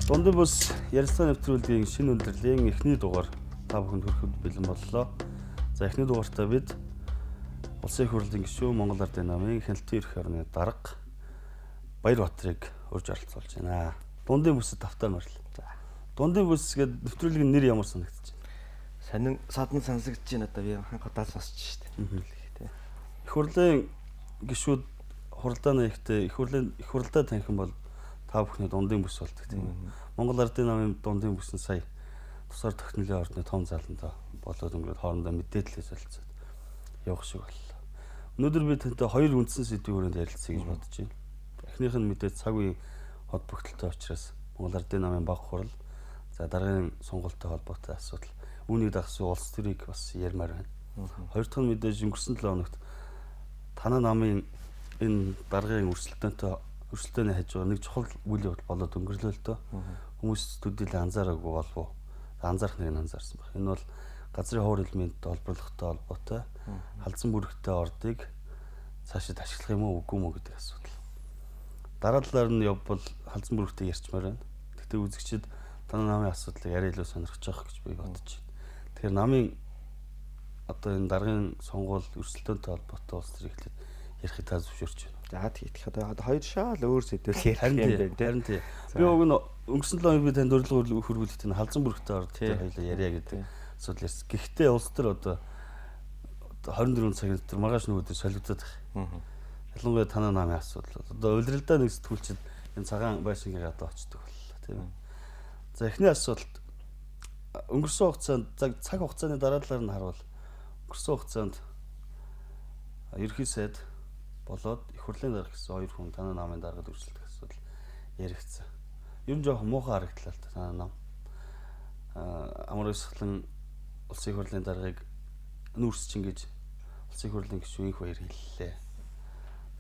Дундын бүс ярилцлага нэвтрүүлгийн шинэ өндөрлөлийн эхний дугаар та бүхэнд хүрэхэд бэлэн боллоо. За эхний дугаартаа бид Улсын их хурлын гишүүн Монгол Ардын намын хяналтын ерхий орны дарга Баярбаатарыг урьж оролцуулж байна. Дундын бүсэд тавтаа морил. За. Дундын бүс гэдэг нэвтрүүлгийн нэр ямар санагдаж байна? Сонин садан сонсогдож байна одоо би анх удаа сонсч шүү дээ. Их хурлын гишүүд хуралдааны ихтэй их хурлаа таньхан бол та бүхний дундын бүс болдог тийм ээ. Монгол Ардын намын дундын бүс нь сая тусаар тогтнолын орны том заландаа болоод өнгөрөөд хоорондоо мэдээлэл солилцоод явах шиг боллоо. Өнөөдөр би тантай хоёр үндсэн сэдвийн хүрээнд ярилцъя гэж бодож байна. Эхнийх нь мэдээж цаг үеийн холбогдлолтой учраас Монгол Ардын намын баг хурал, за дараагийн сонголттой холбоотой асуудал, үүнийг дагсан улс төрийг бас ярмаар байна. Хоёр дахь нь мэдээж өнгөрсөн 7 хоногт танай намын энэ даргын өрсөлдөөний хажуугаар нэг чухал үйл явдал болоод өнгөрлөө л дөө. Хүмүүс төдийлө анзаараагүй болов. Анзаарах нэг нь анзаарсан баг. Энэ бол газрын хуур элементтэй холбоотой холбоотой халдсан бүрэгтэй ордыг цаашид ашиглах юм уу үгүй мүү гэдэг асуудал. Дараа талаар нь явбал халдсан бүрэгтэй ярьчмаар байна. Гэхдээ үзэгчид танай намын асуудлыг арай илүү сонирхож байгаа гэж би бодож байна. Тэгэхээр намын одоо энэ даргын сонгуул өрсөлдөөнтэй холбоотой улс төр эхлээд ярихыг та зөвшөөрч байна. За тэгэх одоо хоёр шал өөр сэдвээр ярих юм байна тийм. Би уг нь өнгөрсөн 7 хоног би танд урилга хөрвүүлэхдээ халдсан бүрэгтэй орд хоёулаа яриа гэдэг асуудал ярьсан. Гэхдээ улс төр одоо 24 цагийн дотор маргааш нөгөөдөө солигдоод байгаа. Ялангуяа танай намын асуудал. Одоо улиралдаа нэг сэтгүүлчид энэ цагаан байшингийн гадаа очдог боллоо тийм ээ. За эхний асуудалд өнгөрсөн хугацаанд цаг хугацааны дараа талаар нь харуул. Өнгөрсөн хугацаанд ерхий сайд болоод их хурлын дарга гэсэн хоёр хүн танай намын даргад өрсөлдөх асуудал яригдсан. Ер нь жоохон муухай харагдлаа л та танай нам. Амар өсгөлэн улсын их хурлын даргыг нүүрсч ингэж улсын их хурлын гишүүн их баяр хэллээ.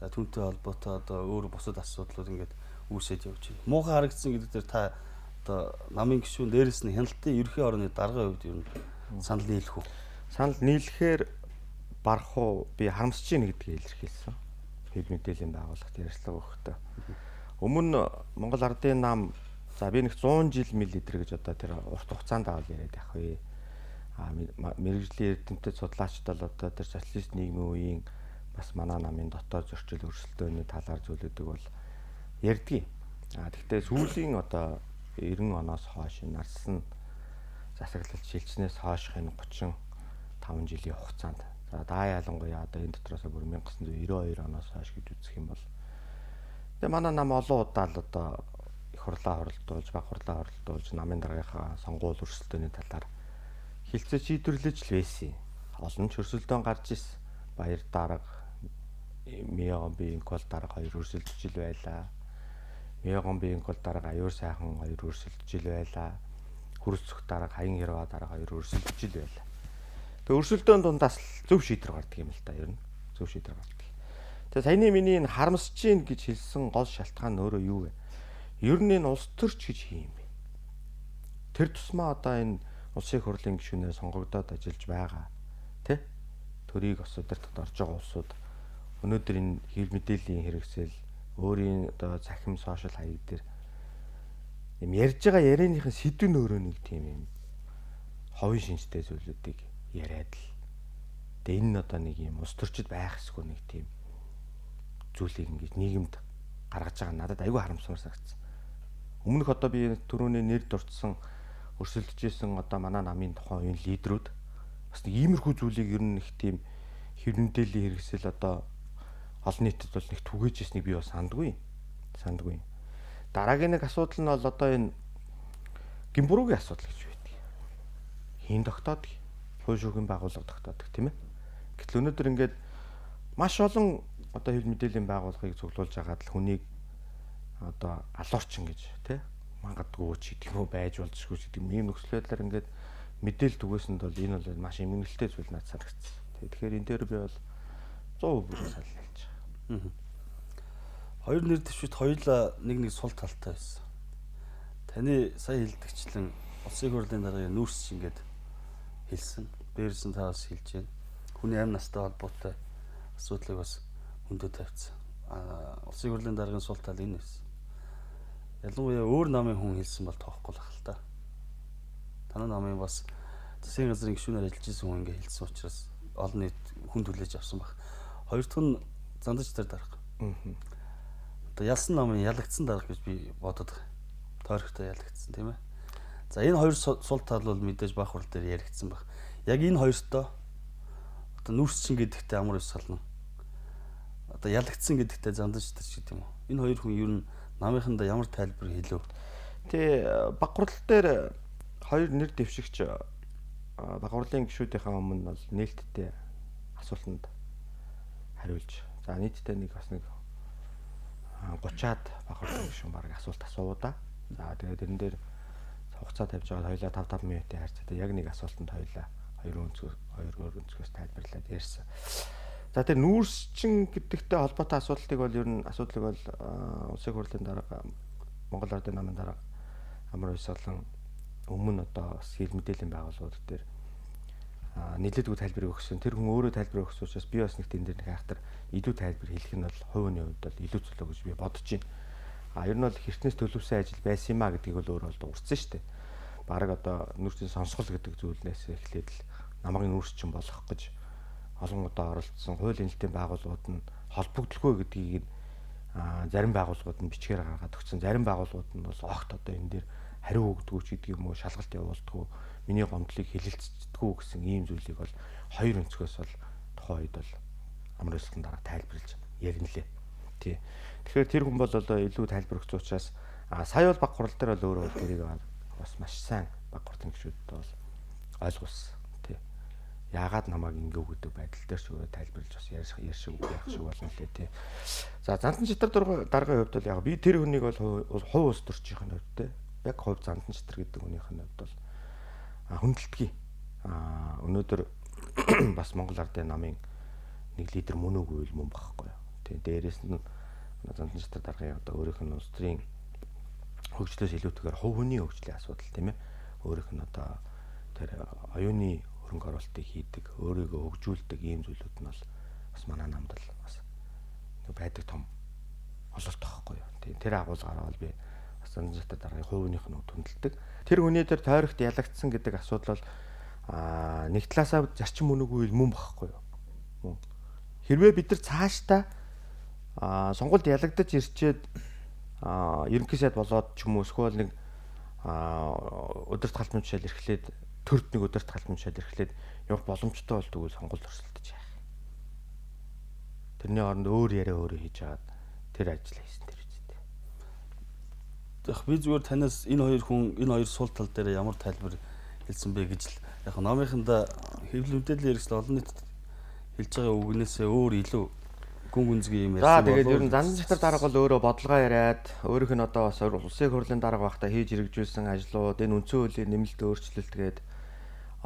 За түүнтэй холбоотой одоо өөр бусад асуудлууд ингээд үүсэж явж байна. Муухай харагдсан гэдэг дээр та одоо намын гишүүн дээрэс нь хяналтын ерхий орны даргын хувьд ер нь санал нийлэх үү? Санал нийлэхээр барах уу би харамсаж байна гэдгийг илэрхийлсэн. Хэв мэдээллийн байгууллагт ярилцлага өгөхдөө. Өмнө Монгол Ардын нам за би нэг 100 жил миллилитр гэж одоо тэр урт хугацаанд аваад яриад байх вэ. Мэргэжлийн эрдэмтэд судлаачид бол одоо тэр социалист нийгмийн үеийн бас манай намын дотоод зөрчил өрсөлдөөний талаар зүйлүүдийг бол ярьдгийг. Тэгвэл сүүлийн одоо 90 оноос хойш нарсан засаглалт шилжснээс хойшхын 35 жилийн хугацаанд за даа ялангуяа одоо энэ дотроос бүр 1992 оноос хойш гэж үзэх юм бол тэгээ манай нам олон удаа л одоо их хурлаа хоролдуулж, баг хурлаа хоролдуулж намын даргийнхаа сонгуул өрсөлдөөний талаар хилцээ шийдвэрлэж л байсан. Олон ч өрсөлдөөн гарч ирсэн. Баяр дарга, Миягон биеийн гол дарга хоёр өрсөлдөж ил байлаа. Миягон биеийн гол дарга аюур сайхан хоёр өрсөлдөж ил байлаа. Хүрсэх дарга хаян хэрва дарга хоёр өрсөлдөж ил байлаа. Тэгээ өрсөлдөөн дундаас зөв шийдвэр гардаг юм л та ер нь. Зөв шийдвэр гардаг. Тэгээ саяны миний энэ харамсаж гин гэж хэлсэн гол шалтгаан нь өөрөө юу вэ? Ер нь энэ улс төрч гэж хийм бэ. Тэр тусмаа одоо энэ улсын их хурлын гишүүнээр сонгогдоод ажиллаж байгаа. Тэ? Төрийг осодорт орж байгаа улсууд өнөөдөр энэ хэв мэдээллийн хэрэгсэл өөрийн одоо захим сошиал хаяг дээр юм ярьж байгаа ярианыхын сэдв нь өөрөө нэг тийм юм ховын шинжтэй зүйлүүдийг яриад л. Тэгээ энэ нь одоо нэг юм улс төрчид байх эсгүй нэг тийм зүйлийг ингэж нийгэмд гаргаж байгаа надад айгүй харамсамар санагдсан. Өмнөх одоо би түрүүний нэр дурдсан өрсөлдөж исэн одоо манай намын тухайн үеийн лидерүүд бас нэг иймэрхүү зүйлийг ер нь их тийм хэв мэдээллийн хэрэгсэл одоо олон нийтэд бол нэг түгээж ирснийг би бас сандгүй. Дараагийн нэг асуудал нь бол одоо энэ гимбуруугийн асуудал гэж байдаг. Хийн тогтоодог. Хууль шүүхийн байгууллага тогтоодог тийм ээ. Гэтэл өнөөдөр ингээд маш олон одоо хэв мэдээллийн байгууллагыг цуглуулж хагаад л хүнийг одоо алуурчин гэж тий мангадгүй ч гэдэг юм уу байж болзошгүй ч гэдэг юм нөхцөл байдлаар ингээд мэдээлэл түгээсэнд бол энэ бол маш эмгэнэлтэй зүйл надад санагдсан. Тэгэхээр энэ дээр би бол 100% санал хэлж байгаа. Хоёр нэр дэвшид хоёулаа нэг сул талтай байсан. Таны сая хэлдэгчлэн улсын их хурлын даргын нүүрс ингээд хэлсэн. Дээрээс нь та бас хэлж байна. Хүний амь настай холбоотой асуудлыг бас өндөр тавьсан. Улсын их хурлын даргын сул тал энэ байсан. ялангуяа өөр намын хүн хэлсэн бол тоохгүй л ахал та. Танай намын бас засгийн газрын гишүүнээр ажиллаж исэн хүн ингээ хэлсэн учраас олон нийт хүн түлээж авсан баг. Хоёр дахь нь зандаж тэр дарга. Одоо ялсан намын ялагдсан дарга гэж би бодод байгаа. Тойрогтой ялагдсан тийм ээ. За энэ хоёр сул тал бол мэдээж баг хурал дээр яригдсан баг. Яг энэ хоёртоо одоо нүүрсчин гэдэгтээ амар ус сална. Одоо ялагдсан гэдэгтээ зандаж тэр гэдэг юм уу. Энэ хоёр хүн ер нь намынхандаа ямар тайлбар хэлв? Тэ баг хурал дээр хоёр нэр дэвшигч баг хурлын гишүүдийнхээ өмнө бол нээлттэй асуултанд хариулж. За нийтдээ нэг бас нэг 30-аад баг хурлын гишүүн баг асуулт асууда. За тэгээд тэрэн дээр хугацаа тавьж байгаа хоёлаа 5 минутын харьцаатай яг нэг асуултанд хоёлаа хоёр өнцгөөс тайлбарлаад ярьсан. За тэр нүүрсчин гэдэгтэй холбоотой асуудлыг бол ер нь асуудлыг бол улсын хурлын дарга Монгол Ардын намын дарга амар уйсгалан өмнө одоо хэл мэдээллийн байгууллагууд дээр нийлээдгүй тайлбар өгсөн. Тэр хүн өөрөө тайлбар өгсөн учраас би бас нэг тэн дээр нэг хайхтар илүү тайлбар хэлэх нь бол хувийн хувьд бол илүү зөвлөө гэж би бодож байна. Ер нь бол хэртнээс төлөвсөн ажил байсан юм а гэдгийг бол өөрөө бол дуурсан шүү дээ. Бараг одоо нүүрсийн сонсгол гэдэг зүйлнээс эхлээд л намгийн нүүрсчин болох гэж олон удаа оролцсон хуулийн хэлтийн байгууллагууд нь холбогдлогүй гэдгийг зарим байгууллагууд нь бичгээр гаргаад өгсөн. Зарим байгууллагууд нь бол огт одоо энэ дээр хариу өгдөггүй ч гэдэг юм уу, шалгалт явуулдаггүй, миний гомдлыг хэлэлцдэггүй гэсэн ийм зүйлийг бол хоёр өнцгөөс бол тухайн үед бол амар уйсгалан дараа тайлбарлаж ярина лээ. Тий. Тэгэхээр тэр хүн бол одоо илүү тайлбар өгсөн учраас сая бол баг хурал дээр бол өөрөө тэрийг бас маш сайн баг хурлын гишүүдэд бол ойлгуулсан. Тий. Яагаад намайг ингэв гэдэг байдал дээр ч өөрөө тайлбарлаж бас ярих шиг болно лээ. Тий. За зандан читар даргын хувьд бол яг би тэр хүнийг бол хувь ус төрчийн хувьд те яг хувь зандан читар гэдэг хүнийх нь хувьд бол хүндэлтгий. Өнөөдөр бас Монгол Ардын намын нэг лидер мөн үгүй л мөн багхгүй. Тэгээ дээрээс нь зандан читар даргын одоо өөрийнх нь улс төрийн хөгжлөөс илүүтэйгээр хувь хүний хөгжлийн асуудал тийм ээ. Өөрийнх нь одоо тэр оюуны хөрөнгө оруулалтыг хийдэг, өөрийгөө хөгжүүлдэг ийм зүйлүүд нь бол бас манай намд л бас байдаг том ололт байхгүй юу. Тийм тэр агуулгаараа бол би бас зандан читар даргын хувь хүнийх нь хүндэлдэг. Тэр хүний дээр тойрогт ялагдсан гэдэг асуудал бол нэг талаасаа зарчим мөн үгүй мөн багхгүй юу. Хэрвээ бид нар цаашдаа сонгуульд ялагдаж ирчээд ерөнхий сайд болоод ч юм уу эсвэл нэг өдөрт галт мөчөл эрхлээд төрд нэг өдөрт галт мөчөл эрхлээд явах боломжтой болдгоо сонгуульд орсолдож яах. Тэрний оронд өөр яриа өөрөө хийж агаад тэр ажил хийсэн тэр үстэй. Яг би зүгээр танаас энэ хоёр сул тал дээр ямар тайлбар хэлсэн бэ гэж л яг намынханда хэвлэл мэдээллийн хэрэгсэл олон нийтэд хэлж байгаа үгнээсээ өөр илүү гүн гүнзгий юм ярьсан. За тэгээд ер нь зандан читар дарга бол өөрөө бодлогоо яриад өөрийнх нь одоо бас улсын хурлын дарга байхдаа хийж хэрэгжүүлсэн ажлууд энэ үндсэн хуулийн нэмэлт өөрчлөлтгээд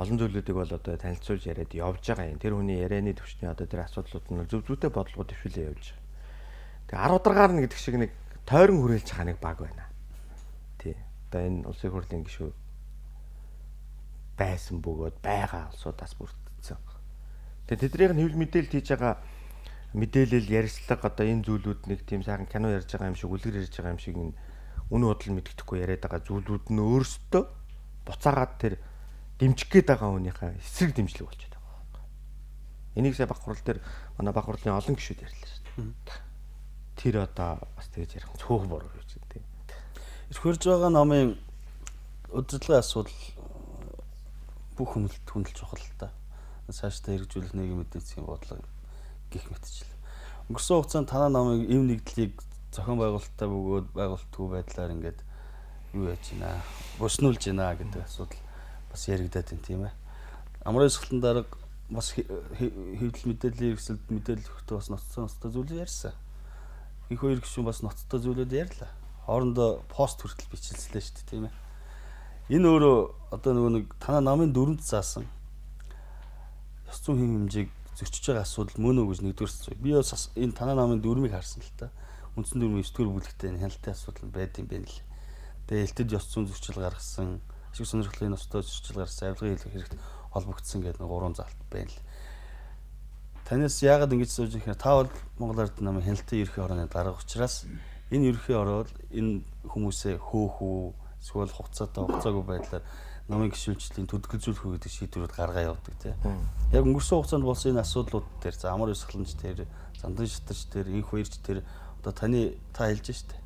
олон зүйлүүдийг бол одоо танилцуулж яриад явж байгаа юм. Тэр хүний ярианы төвчний одоо тэр асуудлууд нь зөв зүйтэй бодлого дэвшүүлээ явж байгаа. Тэгээ 10 ударгаар нь гэдэг шиг нэг тойрон хүрээлж байгаа нэг баг байна. Тий. Одоо энэ улсын хурлын гишүү байсан бөгөөд байгаа улсуудаас бүрдсэн. Тэгээ тэднийх нь хэвлэл мэдээлэлд хийж байгаа мэдээлэл ярьцлага одоо энэ зүйлүүд нэг тийм сайхан кино ярьж байгаа юм шиг үлгэр ярьж байгаа юм шиг үнэ бодол мэддэхгүй яриад байгаа зүйлүүд нь өөрсдөө буцаагаад тэр дэмжих гээд байгаа хүнийхээ эсрэг дэмжлэг болчиход байгаа байхгүй. Энийг сая баг хурал дээр манай баг хурлын олон гишүүд ярьлаа шүү дээ. Тэр одоо бас тэгж ярих цөөх буруу гэж тийм. Ирэх хурж байгаа намын удирдлагын асуудал бүх хүндэлж чухал л та. Цаашдаа хэрэгжүүлэх нийгмийн эдийн засгийн бодлого гих мэтчил. Өнгөрсөн хугацаанд танай намын эв нэгдлийг зохион байгуулалттай бөгөөд байгуулалтгүй байдлаар ингээд юу яаж байна? Буснуулж байна гэдэг асуудал бас яригадаад байна тийм ээ. Амрын сахалтан дарга бас хэвлэл мэдээллийн хэрэгсэлд мэдээлэл өгөхдөө бас ноцтой зүйл ярьсан. Их хоёр гишүүн бас ноцтой зүйлүүд ярьлаа. Хоорондоо пост хүртэл бичилслээ шүү дээ тийм ээ. Энэ өөрөө одоо нөгөө нэг танай намын дүрмд заасан ёс зүйн хэмжээг зөрчиж байгаа асуудал мөн үү гэж нэгдүгээр зүйл. Би бас энэ танай намын дүрмийг харсан л та. Үндсэн дүрмийн 9-р бүлэгтээ хяналттай асуудал байд юм байна лээ. Тэгээ элтэд ёс зүйн зөрчил гаргасан, ашиг сонирхлын ностой зөрчил гаргасан, авилгын хэлэх хэрэгт холбогдсон гэдэг нэг 3 залт байна л. Танаас яагаад ингэж сууж ихээр та бол Монгол Ардын намын хяналтын ерхий хорооны дарга учраас Энэ ерхий ороод энэ хүмүүсээ хөөхүү эсвэл хугацаагүй байдлаар намын гишүүнчлийн төдөлгөлжүүлэх үү гэдэг шийдвэрүүд гаргаа явуулдаг тийм. Яг өнгөрсөн хугацаанд болсон энэ асуудлууд дээр за амар өсгөлнч дээр, зандан шатарч дээр, инх хоёрч дээр одоо та хэлж штэ.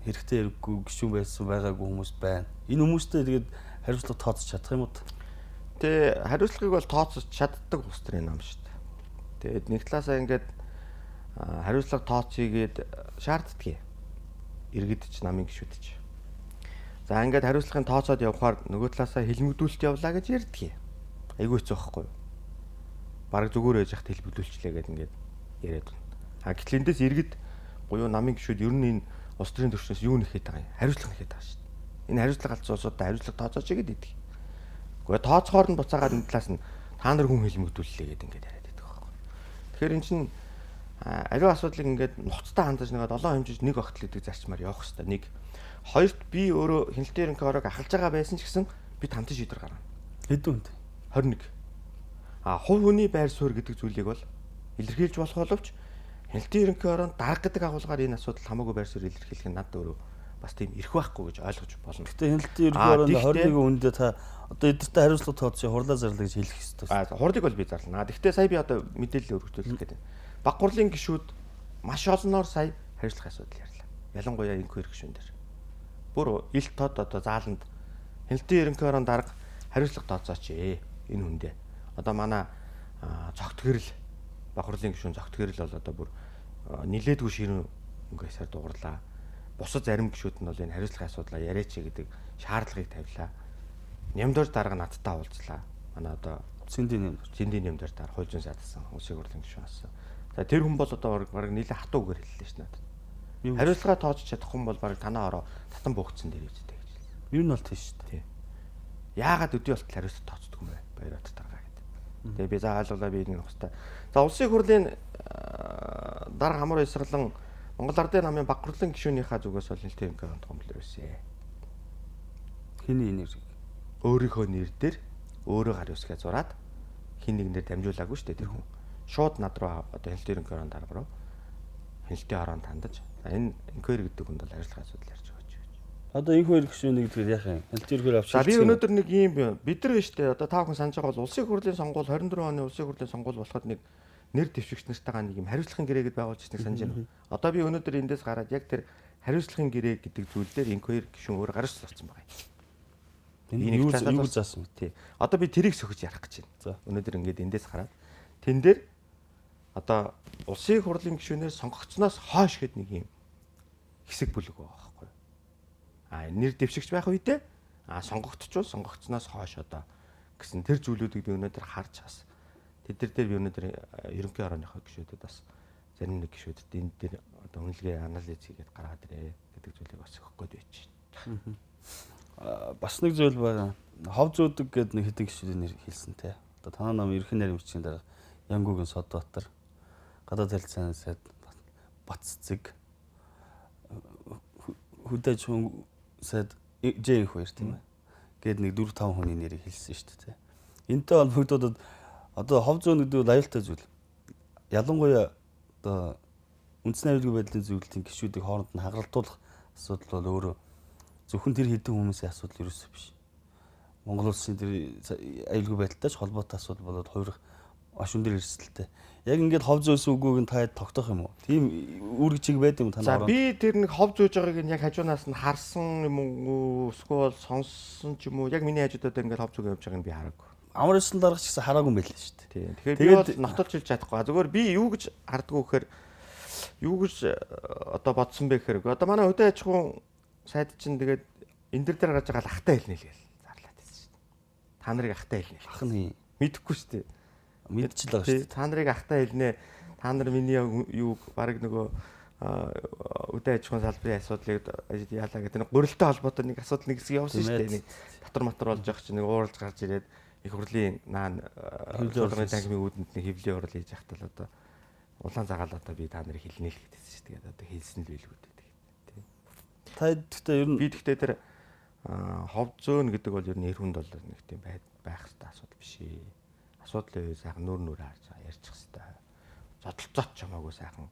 Хэрэгтэй хэрэггүй гишүүн байсан байгаагүй хүмүүс байна. Энэ хүмүүстэй тэгээд хариуцлага тооцож чадах юм уу? Тэ хариуцлагыг бол тооцож чаддаг улс төрийн нам шүү дээ. Тэгээд нэг талаасаа ингээд хариуцлага тооцъёгээд шаарддаг. Иргэдч намын гишүүдч. За ингээд хариуцлагын тооцоод явхаар нөгөө талаасаа хэлмэгдүүлэлт явлаа гэж ярьдаг. Айгүй хэцүү байхгүй юу? Бараг зүгээр ээж хат хэлбэлүүлчлээ гэдэг ингээд яриад байна. Гэтэл эндээс иргэд буюу намын гишүүд ер нь энэ улс төрийн түвшнээс юу нэхэд байгаа юм? Хариуцлага нэхэд байгаа шүү дээ. Энэ хариуцлага алдсан улсуудаа хариуцлага тооцооч гэдэг идэг. Гэхдээ тооцохоор нь буцаагаад энэ талаас нь та нар хүн хэлмэгдүүллээ гэдэг ингээд яриад байдаг байхгүй. Тэгэхээр эн чинь аливаа асуудлыг ингээд нухацтай хандаж нэгээд олон хэмжиж нэг огтл гэдэг зарчмаар явах хэрэгтэй. Нэг хоёрт би өөрөө хяналтын ерөнхий орог ахалж байгаа байсан ч гэсэн би хамтан шийдвэр гаргана. Хэдэн хүнд? 21. Хувь хүний байр суурь гэдэг зүйлийг бол илэрхийлж болох боловч хяналтын ерөнхий ороонд дарга гэдэг агуулгаар энэ асуудал хамаагүй байр суурь илэрхийлэх нь надад өөрөө бас тийм эрх байхгүй гэж ойлгож болно. Гэтэ хяналтын ерөнхий ороонд 21 хүндээ та одоо эдгээртэй хариуцлага тооцоо хурлаа зарлаа гэж хэлэх ёстой. Хурлыг бол би зарлана. Гэхдээ сая би одоо мэдээлэл өргөжүүлэх гэдэг. Баг хурлын гишүүд маш олноор сая хариуцлах асуудал ярьлаа. Ялангуяа энх хоёр гишүүн дээр. Бүр илт тод одоо зааланд хяналтын ерөнхий ороонд дарга хариуцлага тооцооч энэ хүндээ. Одоо манай цогт гэрэл баг хурлын гишүүн цогт гэрэл бол одоо бүр нилээдгүй ширүүн өнгөсөөр дууралаа. Бусад зарим гишүүд нь бол энэ хариуцлагын асуудлаа яриач гэдэг шаардлагыг тавилаа. Нямдуур дарга надтай уулзлаа. Манай одоо Цэндийн нямдуур дарга хууль зүйн саадсан улсын хурлын гишүүн асан. За тэр хүн бол одоо баг нилээ хатуугаар хэллээ ш надад. Хариуцлага тооцож чадахгүй хүн бол баг танаа ороо татан буухцсан дээр үжтэй гэж хэлсэн. Юу нь бол тийш шүү дээ. Яагаад өдөө болтол хариуцлага тооцдог юм бэ? Баярат дарга гэдэг. Тэгээ би заалуулаа би нэг нөхтэй. За улсын хурлын дарга хамар эсгэлэн Монгол Ардын намын баг хурлын гишүүнийхээ зүгээс бол нэлээд гомдол гомдол байсан. Хиний нэр? Өөрийнхөө нэр дээр өөрөө хариуцгаа зураад хин нэгнээр дамжуулаагүй шүү дээ тэр хүн. Шууд над руу одоо хяналтын ерөнхий орон дарга руу хяналтын ороонд хандаж энэ инквайри гэдэг хүнд бол ажиллах асуудал ярьж байгаа ч гэж. Одоо энэ хоёр гишүүнийг гэдэг яах юм? Хяналтын ерөнхий авч. За би өнөөдөр нэг юм бид нар шүү дээ одоо та хүн санаж байгаа бол улсын хурлын сонгуул 24 оны улсын хурлын сонгуул болоход нэг нэр дэвшигч нартайгаа нэг юм хариуцлагын гэрээгэд байгуулж ирснийг санаж байна. Одоо би өнөөдөр эндээс гараад яг тэр хариуцлагын гэрээ гэдэг зүйл дээр инквайри гишүүн өөрөө гарч зарсан байгаа юм. Энэ юу заасан бэ? Тий. Одоо би тэрийг сөхөж ярих гэж байна. За. Өнөөдөр ингээд эндээс хараад тэн дээр одоо улсын хурлын гишүүнээр сонгогдсноос хойш гэд нэг юм хэсэг бүлэг байгаа байхгүй юу? Нэр дэвшигч байх үедээ сонгогдчихвол сонгогдсноос хойш одоо гэсэн тэр зүйлүүдийг би өнөөдөр харж бас тэд дээр би өнөөдөр ерөнхий орооныхоо гишүүдэд бас зарим нэг гишүүдэд энэ дээр одоо үнэлгээ анализ хийгээд гаргаад ирээ гэдэг зүйлийг бас өгөх гээд байж байна. Бас нэг зүйл байна. Хов зөөдөг гэдэг нэг хэдэн гишүүдийн нэр хэлсэн те. Одоо танаа нам ерхэн нарийн бичгийн дараа Янгүүгийн Содбаатар, гадаад харилцааны сайд Баццэг, хөдөөж хүн сайд J2 тийм ээ. Гээд нэг 4-5 хүний нэрийг хэлсэн шүү дээ те. Энтэй холбогдоод одоо хов зөөн гэдэг нь аюултай зүйл. Ялангуяа одоо үндэсний аюулгүй байдлын зөвлөлийн гишүүдийг хооронд нь хагаралтуулах асуудал бол өөрөө зөвхөн тэр хэдэн хүмүүсийн асуудал ерөөсөө биш. Монгол улсын тэр аюулгүй байдалтай ч холбоотой асуудал болоод хувирах ашуун дээр эрсдэлтэй. Яг ингээд хов зөөс үгүйг нь та тогтоох юм уу? Тийм үүрэг чиг байд юм танаа. За би тэр нэг хов зөөж байгааг нь яг хажуунаас нь харсан юм уу? Эсвэл сонссон ч юм уу? Яг миний хажуудаа дээр ингээд хов зөөг явж байгааг нь би хараагүй. Амар эсэл даргач гэсэн хараагүй юм байл шүү дээ. Тэгэхээр би бол нотолж хэлж чадахгүй. Зүгээр би юу гэж хардггүй гэхээр юу гэж одоо бодсон бэ гэхээр одоо манай хөдөө аж ахуйн сайд чинь тэгээд энэ дээр гарч байгаа л ахтай хэлнэ л гээл зарлаад байсан шүү дээ. Та нарыг ахтай хэлнэ. Ах нь мэдэхгүй шүү дээ. Мэдчихэл байгаа шүү дээ. Та нарыг ахтай хэлнэ. Та нар миний юу баг нөгөө хөдөө аж ахуйн салбарын асуудлыг яалаа гэдэг нэг гурилтай холбоотой нэг асуудал нэг хэсэг явуулсан шүү дээ. Нэг татвар матар болж байгаа чинь нэг ууралж гарч ирээд их хурлын наан хөдөлгөөний танхимын үүдэнд нэг хэвлэлийн урал хийж яхтал одоо улаан цагаал одоо би та нарыг хэлнэ л гэдээсэн шүү дээ. Одоо хэлсэн л билгүй дээ. Та гэхдээ ер нь би гэхдээ тэр хов зөөн гэдэг бол ер нь эр хүнд бол нэг тийм байх хэрэгтэй асуудал биш ээ. Асуудлын үе сайхан нүүр харж ярьчих хэвээр. Зодолцооч чамаагүй сайхан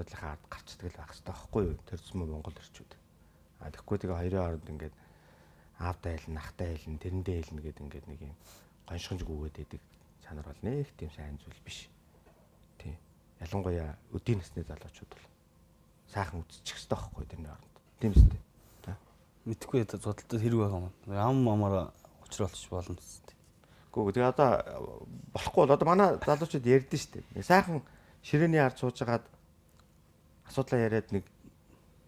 асуудлынхаа ард гарчдаг л байх хэрэгтэй байхгүй юу? Тэр зам Монгол ирчүүд. Тэгэхгүй тэгээ хоёрын хооронд ингээд аавтай хэлнэ, ахтай хэлнэ, тэрэндээ хэлнэ гэдэг ингээд нэг юм гоншгонж гүгээд байдаг чанар бол нэг тийм сайн зүйл биш. Тийм. Ялангуяа өдийн насны залуучууд бол сайхан үзчих хэрэгтэй байхгүй тэрний хооронд. Тийм үстэй. Мэдхгүй зодолтой хэрэг байгаа юм. Ам амаараа учруулчих болно үстэй. Гэхдээ тэгээ одоо болохгүй бол одоо манай залуучууд ярьдэн шүү дээ. Сайхан ширээний ард суужгаад асуудлаа яриад нэг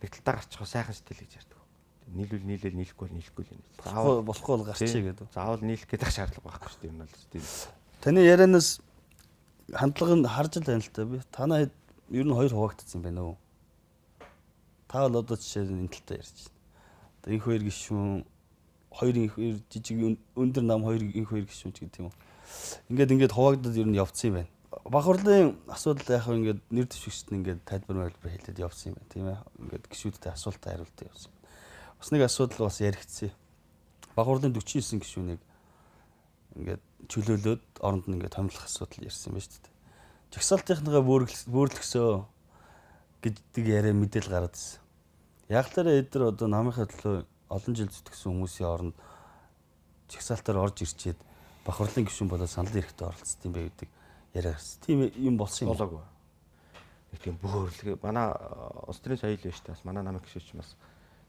талдаа гарчих сайхан сэтгэл гэж ярьдаг. Нийлүүл нийлэхгүй л. Болохгүй бол гарчий гэдэг. Заавал нийлэх гэдэг шаардлага байхгүй шүү дээ. Энэ бол тийм. Таны ярианаас хандлага нь харж л байна л та. Би танаа ер нь хоёр хуваагдсан юм байна уу? Та бол одоо жишээ нь энэ талтай ярьж байна. Одоо инх хоёр гишүүн, хоёр инх хоёр жижиг өндөр нам хоёр инх хоёр гишүүн ч гэдэг юм уу. Ингээд хуваагдаад ер нь явцсан юм байна. Бах хурлын асуудал яг ингээд нэр дэвшигчт нь ингээд тайлбар хэлээд явсан юм байна тийм ээ. Ингээд гишүүдтэй асуултаа хариултаа явсан. Бас нэг асуудал бас яригдсан. Бах хурлын 49 гишүүнийг ингээд чөлөөлөөд оронд нь ингээд томилох асуудал ярьсан байна шүү дээ. Жагсаалтынхныгаа бөөрлөгсөө гэдэг яриа мэдээл гараад ирсэн. Яг л тэрэ эдгээр одоо намынхаа төлөө олон жил зүтгэсэн хүмүүсийн оронд жагсаалтаар орж ирчээд бах хурлын гишүүн болоод санал эрэхтэй оролцсон юм бэ гэдэг яриа гарсан. Тийм юм болсон юм болоогүй. Нэг тийм бөөрлөг манай улс төрийн соёл биш та бас манай намын гишүүч бас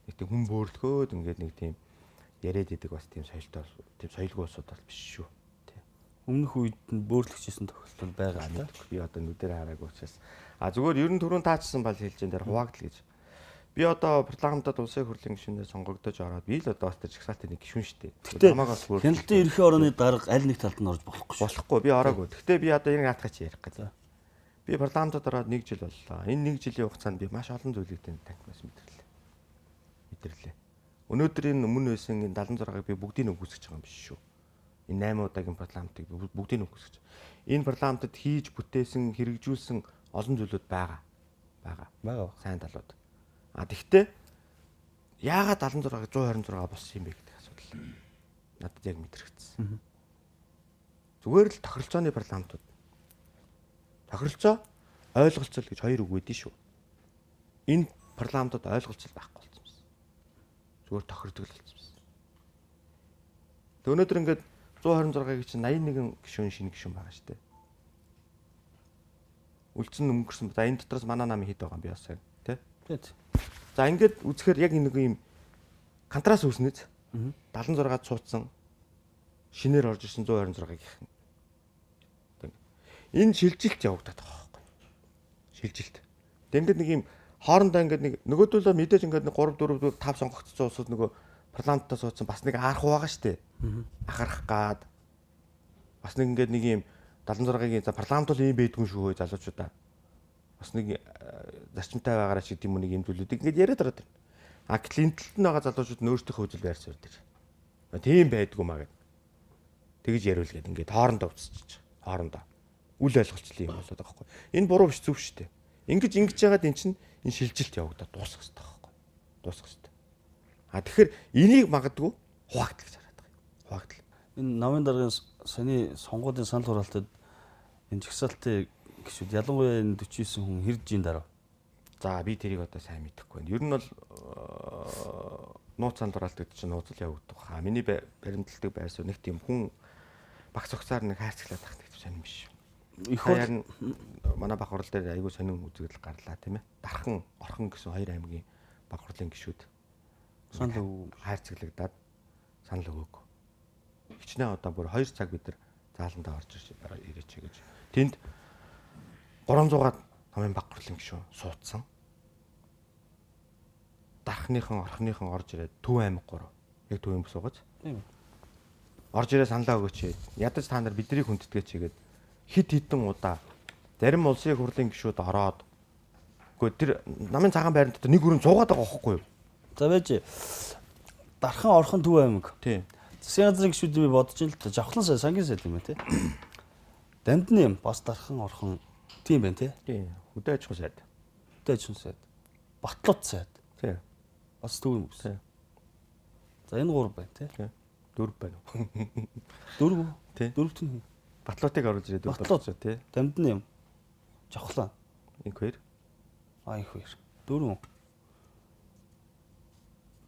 нэг тийм хүн бөөрлөхөөд ингээд нэг тийм яриад идэг бас тийм соёлтой тийм соёлгүй улсууд бол биш шүү. Өмнөх үед нь бөөрлөгчсэн тохиолдол байгаа юм. Би одоо нүдээр хараагүй учраас зүгээр ер нь түрүүн таачсан бол хэлж энэ дээр хуваагдал гэж. Би одоо парламентод улсын хурлын гишүүнээр сонгогдож ороод би л одоо бас жагсаалтын нэг гишүүн шүү дээ. Намаагаас хяналтын ерхий орооны дарга аль нэг талд нь орж болохгүй. Болохгүй. Би ороогүй. Гэхдээ би одоо энэ наатгач ярих гэж. Би парламентод ороод 1 жил боллоо. Энэ 1 жилийн хугацаанд би маш олон зүйлийг таньмаас мэдэрлээ. Өнөөдөр энэ өмнө байсан энэ 76-ыг би бүгдийг үгүйсгэж байгаа юм биш шүү. Энэ 8 удаагийн парламентыг бүгдийг үгүйсгэж. Энэ парламентод хийж бүтээсэн, хэрэгжүүлсэн олон зүйлүүд байгаа. Сайн талууд. Тэгвэл яагаад 76-ыг 126 болсон юм бэ гэдэг асуудал надад яг мэдрэгдсэн. Зүгээр л тохиролцооны парламентууд. Тохиролцоо ойлголцол гэж хоёр үг үүдэн шүү. Энэ парламентууд ойлголцол байхгүй болсон юм. Зүгээр тохирдог л болсон юм. Тэг өнөөдөр ингээд 126-ыг чинь 81 гишүүн шинэ гишүүн байгаа шүү дээ. Үлдсэн өнгөрсөн. За энэ дотроос манай намын хэд байгаа юм би бас тий. За ингээд үзэхээр яг нэг юм контраст үүснэз. 76-ад цууцсан шинээр орж ирсэн 126-ыг гэх юм. Энэ шилжилт явагдаад байгаа байхгүй. Шилжилт. Тэг ингээд нэг юм хоорондоо ингээд нэг нөгөөдөлөө мэдээж ингээд 3 4 5 сонгогдсон улсууд нөгөө парламентаа суудсан бас нэг арах байгаа штэ. Ахарах гад. Бас нэг ингээд нэг юм 76-гийн за парламент бол ийм байдгүй шүү залуучуудаа. Бас нэг зарчимтай байгаараа ч гэдэг юм нэг юм зүйлүүдийг ингээд яриад байгаа даа. Гэтэл энэ талд нь байгаа залуучууд нь өөрсдийнхөө үзэл байр суурь дээр. Тийм байдгүй маа гэд. Тэгж яриулгээд ингээд хоорондоо уцчих. Хоорондоо. Үл ойлголцлын юм болоод байгаа байхгүй. Энэ буруу биш зөв шүү дээ. Ингэж яагаад эн чинь энэ шилжилт явагдаад дуусах хэрэгтэй байхгүй. Дуусах хэрэгтэй. Тэгэхээр энийг магадгүй хуваагдал гэж хараад байгаа юм. Хуваагдал. Энэ намын даргын саяны сонгуулийн санал хураалтад энэ жагсаалтын гишүүд ялангуяа энэ 49 хүн хэржийн дараа. За би тэрийг одоо сайн мэдэхгүй байна. Ер нь бол нууц санал хураалт гэдэг чинь нууцл явагддаг хаа. Миний баримтлагдаг байр суурь нэг тийм хүн багц огцоор нэг хайрцаглаад тах гэдэг сонирм биш. Их харин манай бах хурал дээр айгүй сонин үзэгдэл гарлаа тийм ээ. Дархан, Орхон гэсэн хоёр аймгийн бах хурлын гишүүд санал хайрцаглагдаад санал өгөөг. Хичнээн одоо бүр 2 цаг бид нар зааландаа орж ирээч гэж. Тэнд 300-аад намын баг хурлын гишүүн суудсан. Дархныхан, Орхоныхан орж ирээд Төв аймаг 3. Яг Төвийн бүс угааж. Тийм. Орж ирээ саналаа өгөөч. Ядаж та нар бидний хүндэтгээч хийгээд хит хитэн удаа зарим улсын хурлын гишүүд ороод үгүй тэр намын цагаан байранд нэг өрөөнд суугаад байгаа байхгүй юу? За байж Дархан, Орхон, Төв аймаг. Тийм. Засгийн газрын гишүүд би бодож ин л та жавхлан сая сангийн сайд юм тий. Дамдны юм бас Дархан, Орхон тийм байна тий. Тийм. Хөдөө аж ахуй сайд. Хөдөө аж ахуй сайд. Батлууд сайд. Тийм. Бас Төвийн бүс. Тийм. За энэ 3 байна тий. Тийм. 4 байна. 4 үү? Тий. 4-т нь Батлуудыг оруулж ирээд батлууд тий. Дамдны юм. Жавхлан. Инх хоёр. их хоёр. Дөрөв.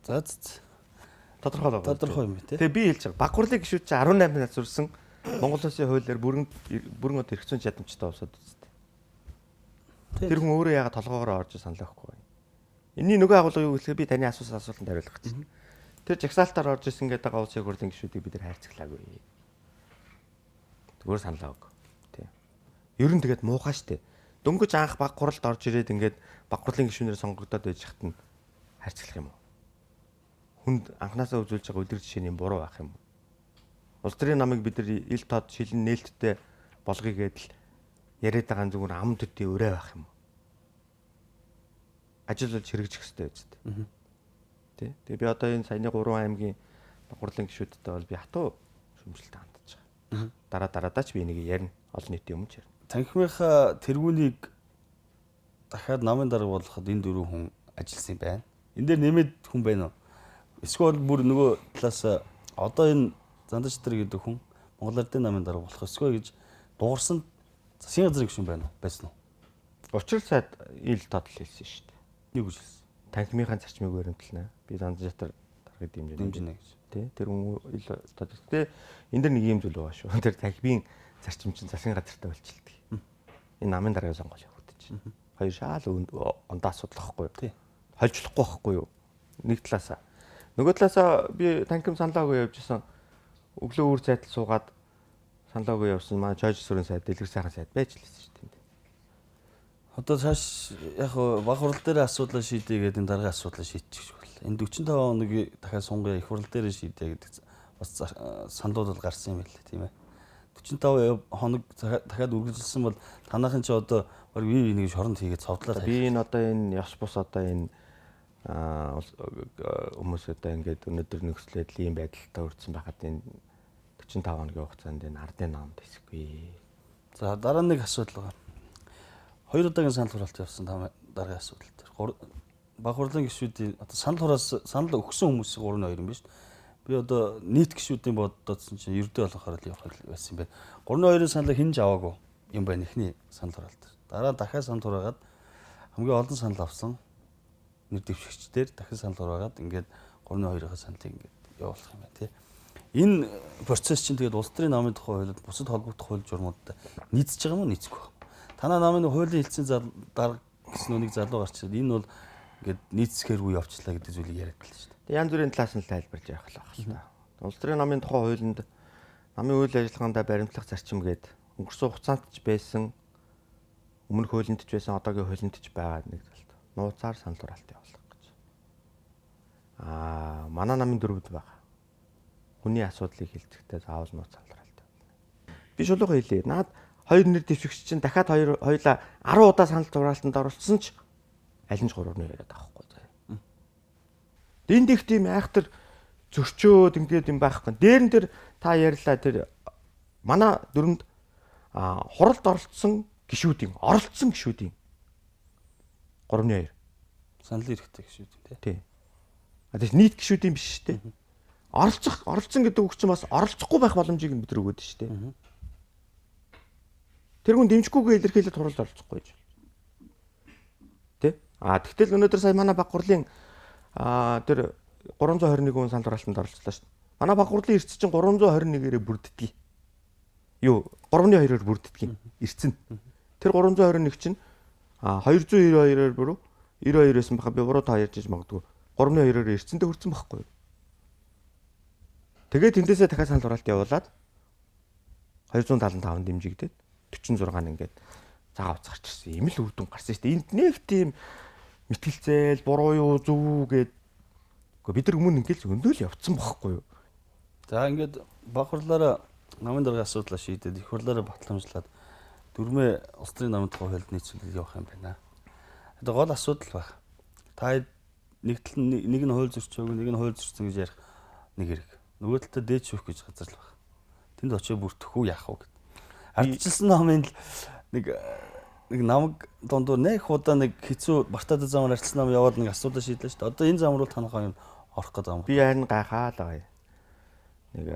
За тодорхой юм тий. Тэгээ би хэлж байгаа. Баг хурлын гишүүд чинь 18 нас хүрсэн Монгол Улсын хуулиар бүрэн одоо эрх зүйн чадамжтай усаад үсттэй. Тэр хүн өөрөө яагаад толгоогоор орж санал авахгүй вэ? Энийний нөгөө агуулга юу гэхээр би таны асуултанд хариулах гэж байна. Тэр жагсаалтаар орж исэн гэдэг улсын хурлын гишүүдийг бид нар хайрцаглаагүй. Зүгээр санал авах. Тий. Ер нь тэгээд муухай штэ. Дөнгөж анх баг хуралд орж ирээд ингээд баг хурлын гишүүнээр сонгогдоод байж хат нь хайрцаглах юм уу? Хүнд анханасаа үзүүлж байгаа өдөр жишээний буруу байх юм уу? Улс төрийн намыг бид нар ил тод шилэн нээлттэй болгоё гэдэл яриад байгаа зүгээр ам төдий өрөө байх юм уу? Ажил болж хэрэгжих хэрэгтэй үстэй. Тий. Тэгээ би одоо энэ саяны 3 аймгийн баг хурлын гишүүдтэй бол би хатуу шүмжлэлтэй хандж байгаа. Дараадаач би энийг ярина. Олон нийтийн өмнө ярина. Танхимынхаа тэргүүнийг дахиад намын дарга болгоход энэ 4 хүн ажилласан юм байна. Энд дээр нэмээд хүн байна уу? Эсвэл бүр нөгөө талаас одоо энэ Зандаж тэр гэдэг хүн Монгол Ардын намын дарга болох эсвэл гэж дуурсан засгийн газрын гишүүн байна уу? Байсан уу? Учир сайд ил тод хэлсэн шүү дээ. Нэг үжилсэн. Танхимынхаа зарчмыг өрөмтлнэ. Би Зандаж тэр даргыг дэмжинэ гэж. Тий. Тэр хүн ил тод. Гэтэ энэ дэр нэг юм зүйл байгаа шүү. Тэр танхимын зарчим чинь засгийн газартай болчихлоо. Энэ намын даргыг сонгол явагдаж байна. Хоёр шаал ондоо асуудал واخгүй юу? Тий. Хольжлохгүй واخгүй юу? Нэг талаасаа. Нөгөө талаасаа би танхим саналаагүй явжсэн. Өглөө үр зайтал суугаад саналаагүй явсан маань Жорж сүрэн сайд, дэлгэр сайхан сайд байж лээсэн шүү дээ. Одоо цааш яг баг хурал дээр асуудлаа шийдэе гэдэг энэ даргын асуудлаа шийдчих шиг байна. Энэ 45 хоногийн дахиад сунгая их хурал дээр шийдэе гэдэг бас саналууд бол гарсан юм байна тийм ээ. 45 хоног дахиад үргэлжилсэн бол танахын ч одоо баг бие биенийг шоронд хийгээд цовдлаа. Би энэ одоо энэ ёс бус одоо энэ хүмүүс одоо ингээд өнөөдөр нөхцөлөд ийм байдалтай өртсөн байхад энэ 45 хоногийн хугацаанд энэ ардын намд хэсэггүй. За дараа нэг асуудал байгаа. 2 удаагийн санал хураалт явсан даргын асуудал дээр. Баг хурлын гишүүдийн одоо санал өгсөн хүмүүсийн 3-2 юм байна шүү дээ. Би одоо нийт гишүүдийн боддоодсон чинь ердөө болохоор л явах байсан юм байна. 3-2-ын саналыг хинж аваагүй юм байна ихний санал хураалт. Дараа дахиад санал хураагаад хамгийн олон санал авсан нэр дэвшигчдээр дахин санал хураагаад ингээд 3-2-ын саналыг ингээд явуулах юм байна тий. Энэ процесс чинь тэгээд улс төрийн намын тухай хуулиуд бусад холбогдох хууль журмуудтай нийцэж байгаа юм уу нийцэхгүй байна. Танаа намын хуулийн хэлцээний дарга гэсэн үнийг залуу гарчаад энэ бол ингээд нийцэхээргүй явчлаа гэдэг зүйлийг яриад л шүү дээ. Янз бүрийн талаас нь тайлбарж явах л байна. Улс төрийн намын тухай хуулинд намын үйл ажиллагаанд баримтлах зарчим гээд өнгөрсөн хугацаанд ч байсан өмнөх хуулинд ч байсан одоогийн хуулинд ч байгаа нэг талд нууцаар санал хураалт явуулах гэж. Манай намын дөрөвд байгаа. Хүний асуудлыг хэлцэхдээ заавал нууц санал хураалт явуулна. Би шулуухан хэлье. Наад хоёр нэр дэвшигч чинь дахиад хоёулаа 10 удаа санал хураалтанд оролцсон ч аль нь ч 3-ны яриад байгаа хгүй заа. Энд их тийм айхтар зөрчөөд ингээд юм байхгүй. Дээр нь тэр та ярьлаа тэр манай дөрөнд хуралд оролцсон гишүүдийн 3-2 санал хэрэгтэй гишүүд тий. Тэгэхээр нийт гишүүдийн биш шүү дээ. Оролцсон гэдэг үг чинь бас оролцохгүй байх боломжийг нь бид нар өгөөд шүү дээ. Тэр хүн дэмжихгүйгээ илэрхийлээд хуралд оролцохгүй гэж. Тэ? Тэгтэл өнөөдөр сая манай баг хурлын тэр 321 хүн санал хураалтанд оролцлоо шүү дээ. Манай баг хурлын эрс чинь 321-ээрээ бүрддэг. Юу 3-2-оор бүрддэг. Эрс нь. Тэр 321 чинь 292-оор бүрөө 92-ээс баха би буруу та ярьж магадгүй 3-2-оор эрсэндээ хүрсэн байхгүй юу? Тэгээд тэндээсээ дахиад санал хураалт явуулаад 275 дэмжигдээд 46 ингээд цаа уцгарч ирсэн. Ийм л үр дүн гарсан шүү дээ. Энд нэг тийм мэтгэлцээл буруу юу зөв үү гэд бид нар өмнө ингээд өндөөл явцсан байхгүй юу? За ингээд баг хурлаараа намын даргын асуудлаа шийдээд их хурлаараа батламжлаад дөрмөө улс төрийн намын тухай хуульд нийцүүлээд явах юм байна. Одоо гол асуудал баг. Та нэг нь хууль зөрчөөг, нэг нь хууль зөрчсөн гэж ярих нэг хэрэг. Нөгөө талдаа дээд шүүх гэж газар л баг. Тэнд очиж бүртгэх үү яах вэ гэд. Ардчилсан намын нэг намаг дондор нэг удаа нэг хэцүү бартад замаар арчилсан нам яваад нэг асуудал шийдлээ шүү дээ. Одоо энэ зам руу танах юм орох гэдэг юм. Би харин гайхаад байгаа. Нэг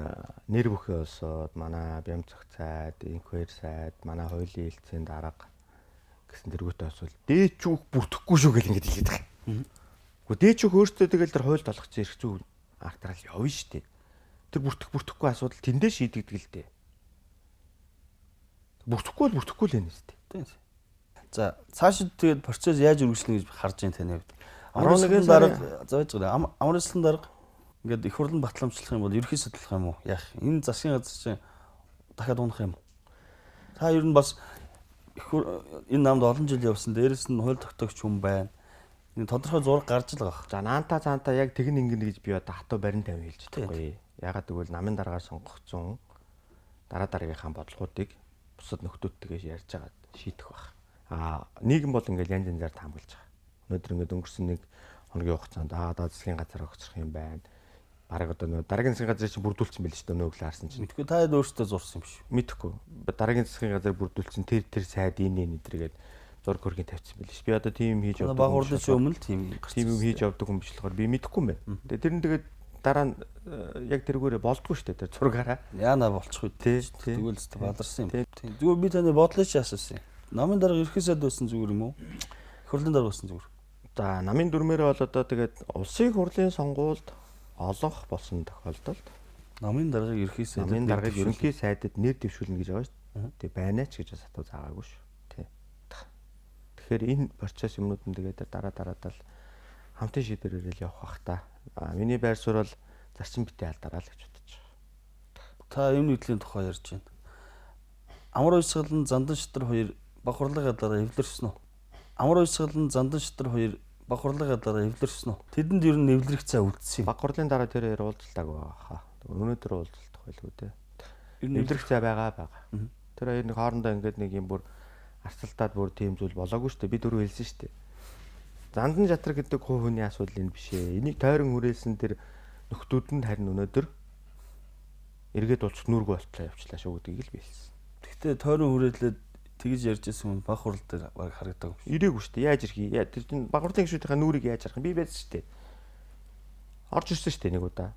нэр бүхий улсууд манай Бямцах цайд, Инквер сайд, манай хуулийн хэлтсийн дарга гэсэн дэргүүтээ асуул. Дээчүүх бүртгэхгүй шүү гэл ингэж хэлээд байгаа юм. Гэхдээ дээчүүх өөртөө тэгэл тэр хуйлд олгоцсон эрх зүйн актрал явна шүү дээ. Тэр бүртгэхгүй асуудал тэндээ шийдэгдэг л дээ. Бүртгэхгүй л байна шүү дээ. Тийм. За цаашид тэгээд процесс яаж үргэлжлэнэ гэж харж байна таны хувьд? 11 дарга зааж байгаа. Амралсан дарга ингээд их хурлын батламжлах юм бол ерхий судлах юм уу? Яах? Энэ засгийн газар чинь дахиад унах юм уу? Та ер нь бас энэ намд олон жил явсан. Дээрээс нь хууль тогтоогч хүн байна. Энэ тодорхой зураг гарч л байгаа. За наантаа яг тэгн ингэнэ гэж би одоо хатуу барин тавь хэлж чадахгүй. Ягаад гэвэл намын дараагаар сонгогдсон дараагийнхаа бодлогуудыг бусад нөхдүүдтэйгээ ярьж байгаа шийдэх байх. Нийгэм бол ингээл янз янзаар таамаглаж байгаа. Өнөөдөр ингээд өнгөрсөн нэг хоногийн хугацаанд одоо засгийн газар огцрох юм байна. Бараг одоо нөө дараагийн засгийн газрыг чинь бүрдүүлсэн байл шүү дээ нөөглөө харсан чинь. Мэдхгүй та өөртөө зурсан юм биш. Мэдхгүй. Дараагийн засгийн газар бүрдүүлсэн тэр сайд энэ эдрэгээд зураг хөргийн тавьчихсан байл ш. Би одоо тийм хийж явдаг. Баг хурлын өмнө л тийм юм хийж явдаг хүн биш болохоор би мэдэхгүй юм байна. Тэгээ тэр нь тэгээд дараа нь яг тэргүүрээ болдгоо шүү дээ тэр зургаараа. Яана болчих үү те. Тэгвэл зөв бадарсан юм. Тийм. Зүгээр би таны бодлоо ч асуусан юм. Намын дарга ерхий сайд байсан зүгээр юм уу? Их хурлын дарга байсан зүгээр. За намын дүрмээрээ бол одоо тэгээд улсын хурлын сонгуульд олонх болсон тохиолдолд намын даргаыг ерхий сайд ерөнхий сайдад нэр дэвшүүлнэ гэж байгаа шүү дээ. Тэг байна ч гэж бас хатуу заагаагүй шүү. Тий. Тэгэхээр энэ процесс юмнууд нь тэгээд дараадаа л хамтын шийдвэрээр явах бах та. Миний байр суурь бол зарчим битээ алдараа л гэж бодож байгаа. Та энэ нийтлийн тухай ярьж байна. Амар уйсгалан Зандан Шидар хоёр баг хурлын дарга эвлэрсэн үү? Амар уйсгалан Зандан Шидар хоёр баг хурлын дарга эвлэрсэн үү? Тэдэнд ер нь эвлэрэх цаа үлдсэн юм. Баг хурлын дараа тэрээр уулзалтаагүй баха. Өнөөдөр уулзалтах байлгүй дээ. Эвлэрэх цаа байгаа. Тэр хоёр нэг хоорондоо ингээд нэг юм бүр арцалтаад бүр тийм зүйл болоогүй шүү дээ. Би дөрөв хэлсэн шүү дээ. Зандан Шатар гэдэг хувийн асуудал энэ биш ээ. Энийг тойрон хүрээсэн тэр нөхдүүд нь харин өнөөдөр эргээд уулзах нүргөө болтлоо явчлаа шүү гэдгийг л би хэлсэн. Гэхдээ тойрон хүрээлээд тэгж ярьж байсан хүн баг хурал дээр баг харагдаг юм. Ирээгүй шүү дээ. Яаж ирэх юм? Тэр чинь баг хурлын гишүүдийнхээ нүрийг яаж харах юм? Би байсан шүү дээ. Орж ирсэн шүү дээ нэг удаа.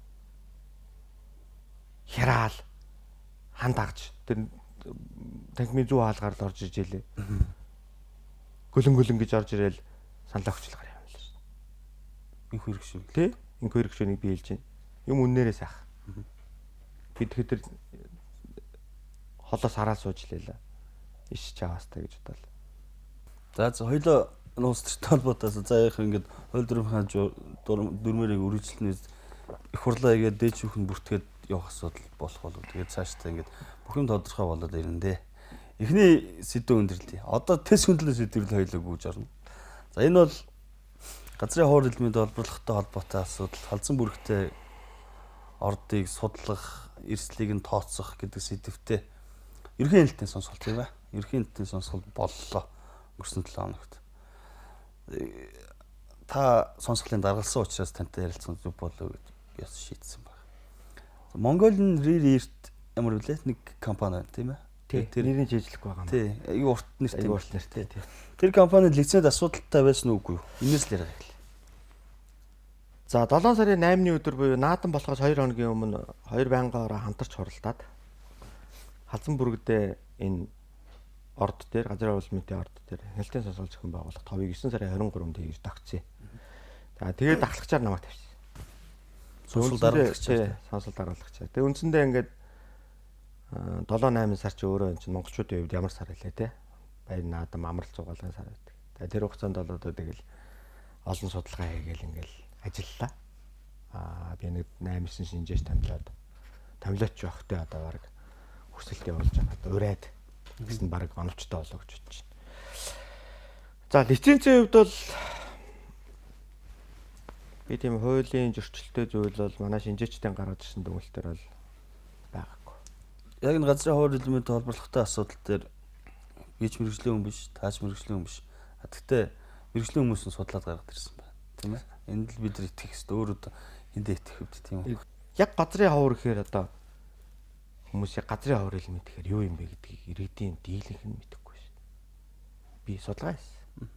Хяраал хандагч тэр танхимын зүү хаалгаар л орж иж илээ. Гөлөн гэж орж ирээл санал өгчлөөр юм л шүү. Инх хэрэг шиг тий? Инх хэрэг шүнийг би хэлж байна. Юм үннээрээ сайх. Би тэгэхээр холоос хараа сууж лээ. Иш чаавастай гэж бодлоо. За хоёлоо нууцтай толботоос за яг ингээд хууль дүрмийн дүрмээрийг үргэлжлэнээс их хурлаа игээд дээчүүхэн бүртгээд явах асуудал болох болов. Тэгээд цаашдаа ингээд бүх юм тодорхой болоод ирнэ дээ. Эхний сэдв өндөрлөе. Одоо тест хөндлөн сэдвэрлэл хоёлоо гүйж орно. За энэ бол газрын хуур хэлмийн долбоорлоготой холбоотой асуудал, халдсан бүрэгтэй ордыг судлах, эрсдлийг нь тооцох гэдэг сэдвтэ ерхий хэлтийн сонсголт тийм ба. Ерхий хэлтийн сонсголт боллоо өнгөрсөн 7 хоногт. Та сонсголын даргалсан учраас тантай ярилцсан зүг болов гэж яс шийдсэн баг. Mongolian Re-Earth ямар үлээ нэг компани байна тийм ээ. Тэр нэрийн жижиглэх байгаа юм. Тий. Аюу урт нэртэй. Аюу урт нэртэй тий. Тэр компанид лицензд асуудалтай байсан үгүй юу? Энэс л яриа хэлээ. За 7 сарын 8-ны өдөр буюу наадам болохоос 2 хоногийн өмнө 2 байнгаараа хамтарч хуралдаад халдсан бүрэгдээ энэ орд дээр газрын хууль орд дээр хяналтын сонсголт зохион байгуулах товыг 9 сарын 23-нд хийж тогтсон. За тэгээд дахлагчаар намайг тавьсан. Сонсол даргалагчаар. Сонсол даргалагчаар. Тэгээд үндсэндээ ингээд 7-8 сар чи өөрөө энэ монголчуудын хувьд ямар сар хэлээ те. Баяр наадам амралт зугаалгын сар байдаг. Тэгээд тэр хугацаанд бол одоо тэгэл олон судалгаа хийгээл ингээл ажиллалаа. Би нэг 8-9 шинжээч томилооч явахтай одоо баг хүсэлтээ болж байгаа. Одоо урайд гэсэн баг оновчтой болоо гэж бодож байна. За лицензийн хувьд бол би тийм хуулийн зөрчилтэй зүйл бол манай шинжээчдийн гаргаж ирсэн дүгнэлтээр бол байгаагүй. Яг энэ газрын хуур хэлмийн толборлоготой асуудал дээр бич мэрэгжлийн хүн биш, тааж мэрэгжлийн хүн биш. Гэхдээ мэрэгжлийн хүмүүс нь судлаад гаргад ирсэн байна. Тийм ээ. Энд л бид нар итгэх хэрэгтэй. Өөрөө эндээ итгэх хэвд тийм үү. Яг газрын хуур гэхээр одоо хүмүүс яг газрын хуур хэлмийн тэгэхээр юу юм бэ гэдгийг иргэдийн дийлэнх нь мэдэхгүй шүү дээ. Би судалгаа хийсэн.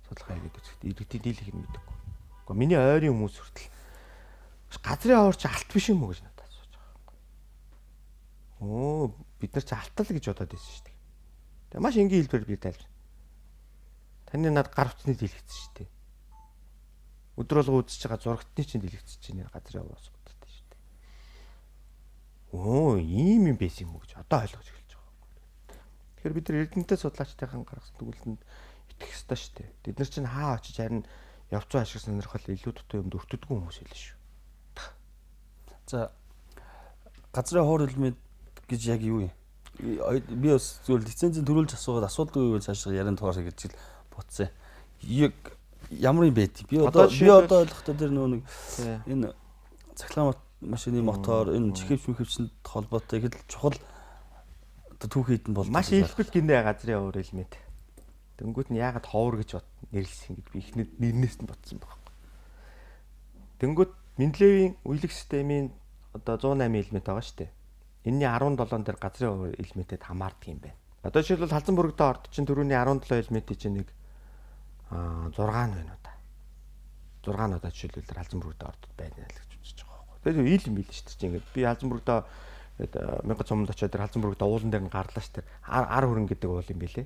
Судалгаа хийгээд үзэхдээ иргэдийн дийлэнх нь мэдэхгүй. Гэхдээ миний ойрын хүмүүс хүртэл газрын хуур чи алт биш юм уу гэж надад асууж байгаа юм. Бид нар чи алтал гэж бодоод байсан шүү дээ. Тэгээ маш энгийн хэлбэрээр би тайлбар. Таны над гар утасны дэлгэцсэн шүү дээ. Өдөр болго үзэж байгаа зурагтны чинь дэлгэцэж чинь газрын хавраас боддог шүү дээ. Оо, ийм юм байсан юм уу гэж одоо ойлгож эхэлж байгаа. Тэгэхээр бид нар эрдэнэтэй судлаачтайхан гаргасан төгөлөнд итгэх ёстой шүү дээ. Бид нар чинь хаа очиж харин явцсан ашиг сонирхол илүү дутуу юмд өртөдгөө хүмүүс байл шүү. За газрын хуур хэлмэд гэж яг юу юм? Би бас зөв лицензийн төрүүлж асуугаад асуудалгүй гэж цаашаа ярин тоор гэж бодсон. Яг ямар юм бэ? Би одоо ойлгохдоо тэр нэг энэ цахилгаан машины мотор, энэ чихэвч мэхэвчэнд холбоотой их л чухал түүхийд нь бол маш илбэг гинэ газрын хуур хэлмэд. Дөнгөт нь яагаад ховор гэж нэрлсэн гэж би ихнэд нэрнээс нь бодсон байхгүй. Дөнгөт Менделеевийн үеийг системийн одоо 108 элемент байгаа шүү дээ. Энэний 17 дээр газрын хуур элементэд хамаардаг юм байна. Одоо жишээлбэл халзан бүрэгдээ орд чинь түрүүний 17 элементийн чинь нэг 6 нь байна уу та. 6 нь одоо жишээлбэл халзан бүрэгдээ орд байна л гэж үзэж байгаа байхгүй. Тэгээд ил юм бил шүү дээ. Ингээд би халзан бүрэгдээ 1000 сумд очиод тэр халзан бүрэгдээ уулан дээр нь гарлаа шүү дээ. Ар хөрөн гэдэг уул юм билэ.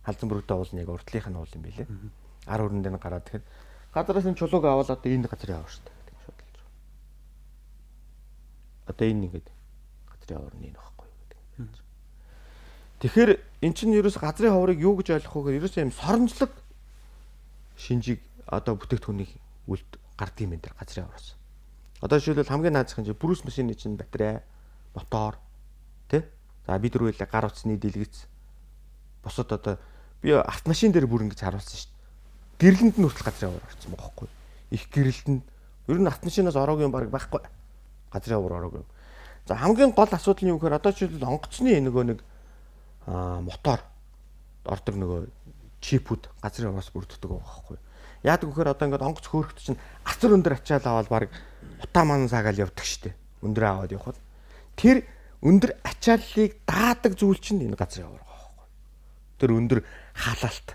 Халзан бүрэгдээ уул нь яг урдлынх нь уул юм билэ. Ар хөрөн дээр нь гараад тэгэхээр газраас нь чулууг аваад одоо энэ газрын хавар шүү дээ. Одоо энэ ингээд газрын хавар нь байхгүй гэдэг. Тэгэхээр эн чинь ерөөс газрын хаврыг юу гэж ойлгох вэ гэхээр ерөөс юм соронзлог шинжийг одоо бүтээгдэхүүнийг үлд гардаг юм энэ газрын хавраас. Одоо жишээлбэл хамгийн наазах нь брус машины чинь батарей, мотор тий? За бид дөрөв гар утасны дэлгэц босод одоо би автомашин дээр бүр ингэж харуулсан шүү дээ. Гэрлэнд нь хүртэл газрын хавар орсон байхгүй. Их гэрэлтэнд ер нь автомашинаас ороогийн баг байхгүй. Газрын хавар ороогүй. За хамгийн гол асуудал нь юу гэхээр одоо жишээлбэл онгоцны нөгөө нэг мотор ордог нөгөө чипүүд газрын хавраас бүрддэг байхгүй. Яадаг вэхээр одоо ингээд онгоц хөөрөхт чинь асар өндөр ачаал аваад баг утаа маань саагаал явдаг штеп. Өндөр аваад явхад тэр өндөр ачааллыг даадаг зүйл чинь энэ газрын хавар байхгүй. Тэр өндөр халаалт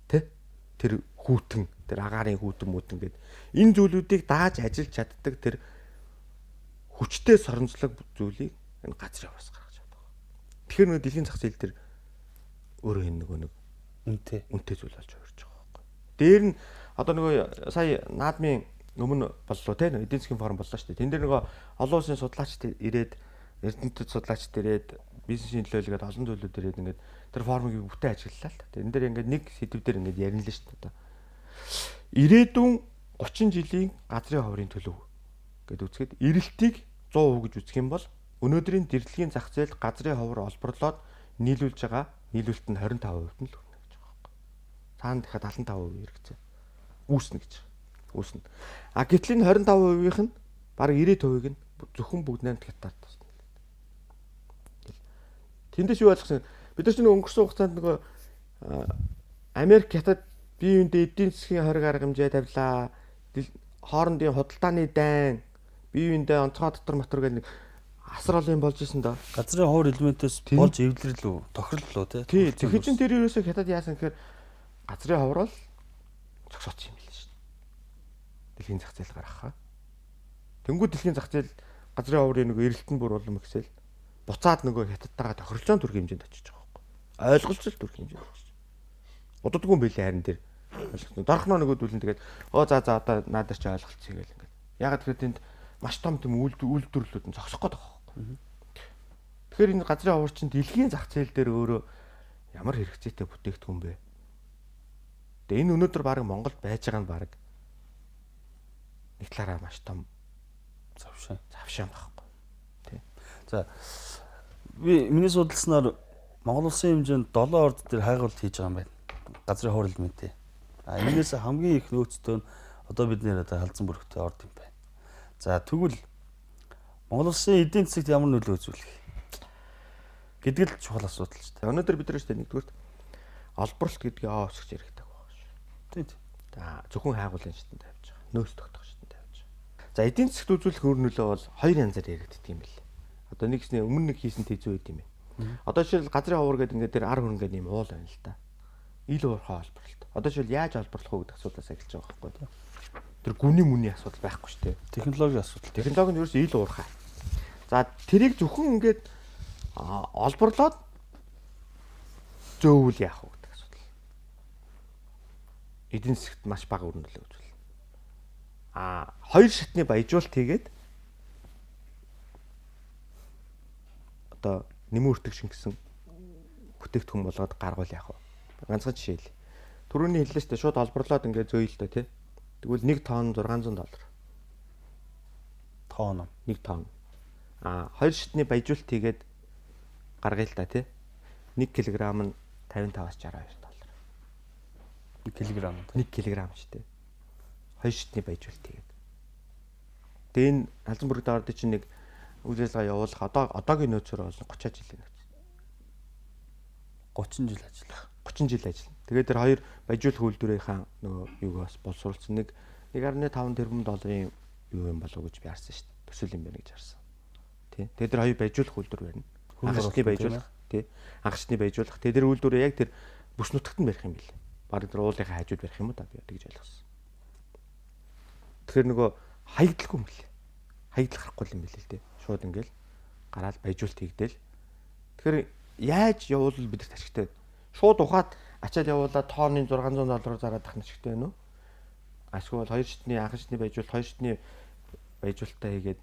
тий? Тэр хүүтэн, тэр агаарын хүүтэн мүтэн гэдэг энэ зүйлүүдийг дааж ажиллаж чаддаг тэр хүчтэй соронзлог зүйлийг энэ газрын хавраас гаргаж чаддаг. Тэгэхээр нэг дэлхийн зах зээл дээр өөрөө энэ нэг үнэтэй зүйл болж хувирч байгаа байхгүй. Дээр нь одоо нөгөө сая наадмын өмнө боллоо те эдийн засгийн форум боллоо шүү дээ. Тэн дээр нөгөө олон улсын судлаачд ирээд эрдэнэтэд судлаачд ирээд бизнесийн төлөөлөлгээд олон зүйлүүд ирээд ингээд тэр форумыг бүтэн ажиллалаа л. Тэн дээр ингээд нэг сэдв дээр ингээд ярина л шүү дээ. Одоо ирээдүйн 30 жилийн газрын хаврын төлөв гэдэг үсгээд эрэлтийг 100% гэж үзэх юм бол өнөөдрийн дэрлэгийн зах зээл газрын хавар олборлоод нийлүүлж байгаа нийлүүлэлт нь 25% нь л хүрнэ гэж байгаа байхгүй. Цаана дахиад 75% хэрэгцээ үүснэ гэж. Үүснэ. А гэтэл энэ 25%-ийнх нь бараг 90%-ийг нь зөвхөн бүгд 8 гектар тусна. Тэндээс юу ойлгосон? Бид нар ч нэг өнгөрсөн хугацаанд нөгөө Америк хятад бие биендээ эдийн засгийн хориг арга хэмжээ тавилаа. Хоорондын худалдааны дайн бие биендээ онцгой дотор мотор гэдэг нэг асар олон юм болж исэн доо. Газрын хуур элементээс болж эвлэрлүү, тохирлоо тий. Тэгэхээр чин тэр ерөөсөө хятад яасан гэхээр газрын хавар бол зогсооч юм билээ шүү дээ. Дэлхийн зах зээл гаргахаа. Тэнгүү дэлхийн зах зээл газрын хаврын нэг эрэлтэн бүр улам ихсэл буцаад нөгөө хятадтайгаа тохирлоон төрх хэмжээнд очиж байгаа байхгүй. Ойлголцол төрх хэмжээнд очиж. Удадгүй юм билээ харин тэр. Дорхноо нөгөөдүүлэн тэгээд за одоо надад ч ойлголцъя гэл ингээд. Ягаад гэвэл тэнд маш том тийм үйлдвэрлэлүүд нь зогсох гээд байгаа байхгүй. Тэгэхээр энэ газрын хавар чинь дэлхийн зах зээл дээр өөрөө ямар хэрэгцээтэй бүтээгдэхүүн бэ? Тэгээ энэ өнөөдөр баг Монголд байж байгаа нь баг нэг талаараа маш том завшаан байхгүй. Тий. За миний судалснаар Монгол улсын хэмжээнд 7 орд дээр хайгуулт хийж байгаа юм байна. Газрын хуур элементээ. Энээс хамгийн их нөөцтэй нь одоо бид нэр одоо халзан бүрэгтэй орд юм байна. За тэгвэл Монгол улсын эдийн засагт ямар нөлөө үзүүлэх гэдэг л чухал асуудал ч тийм. Өнөөдөр бид нар ч нэгдүгürt олборлолт гэдгийг өсгөж яригдаг байгаа шүү. Тийм. За зөвхөн хайгуулын шатнд тавьж байгаа. Нөөц тогтоох шатнд тавьж байгаа. За эдийн засагт үзүүлэх өр нөлөө бол хоёр янзаар яригддаг юм билээ. Одоо нэгснээ өмнө нэг хийсэн тэзүү байд юм байна. Одоо жишээл газрын хавар гэдэг ингээд тэр ар хөрөнгөний юм уул байна л да. Ил уурхай олборлолт. Одоо жишээл яаж олборлох вэ гэдэг асуудлаас эхэлж байгаа байхгүй тийм. Тэр гүний мүний асуудал байхгүй шүү дээ. Технологийн асуудал. Технологи нь ерөөс ил уурхай. За тэрийг зөвхөн ингээд олборлоод зөөвөл яах вэ гэдэг асуудал. эдийн засагт маш бага үр нөлөө үзүүлнэ. Хоёр шатны баяжуулалт хийгээд одоо нэмэн үртгшин гэсэн бүтээгдэхүүн болгоод гаргуул яах вэ? Ганцхан жишээ л. Түрүүний хэллээ шүү дээ, шууд олборлоод ингээд зөөл л дээ, тий. Тэгвэл 1 тонн $600. Тонн. 1 тонн. Хоёр шатны баяжуулалт хийгээд гаргая л да, тий. 1 кг нь $55-аас $62. 1 кг. 1 кг ч тий. Хоёр шатны баяжуулалт хийгээд. Тэгээ энэ халзан бүрэг даавар чинь нэг үйл ажиллагаа явуулах одоогийн нөөцөөр бол 30 жил гэж. 30 жил ажиллах. 30 жил ажиллана. Тэгээд тэр хоёр баяжуулах үйлдвэрийнхаа нөгөө юугаас боловсруулсан нэг 1.5 тэрбум долларын юу юм болов уу гэж би харсан шүү дээ. Төсөөл юм байна гэж харсан. Тий. Тэгээд тэр хоёр баяжуулах үйлдвэр байна. Агшны баяжуулах, тий. Агшны баяжуулах. Тэгээд тэр үйлдвэрээ яг тэр бүс нутагт нь барих юм билээ. Бараг тэр уулынхаа хажууд барих юм уу та би тэгж ойлгосон. Тэгэхээр нөгөө хаягдлахгүй юм билээ. Хаягдл гарахгүй юм билээ л тий. Шууд ингээл гараад баяжуулалт хийгдээл. Тэгэхээр яаж явуул бидэрт ашигтай. Шууд ухаад ачаал явуулаад тонны $600 зараад тахна ашигтай байна уу? Ашгүй бол хоёр шатны анхан шатны баяжуулалт, хоёр шатны баяжуулалтаа хийгээд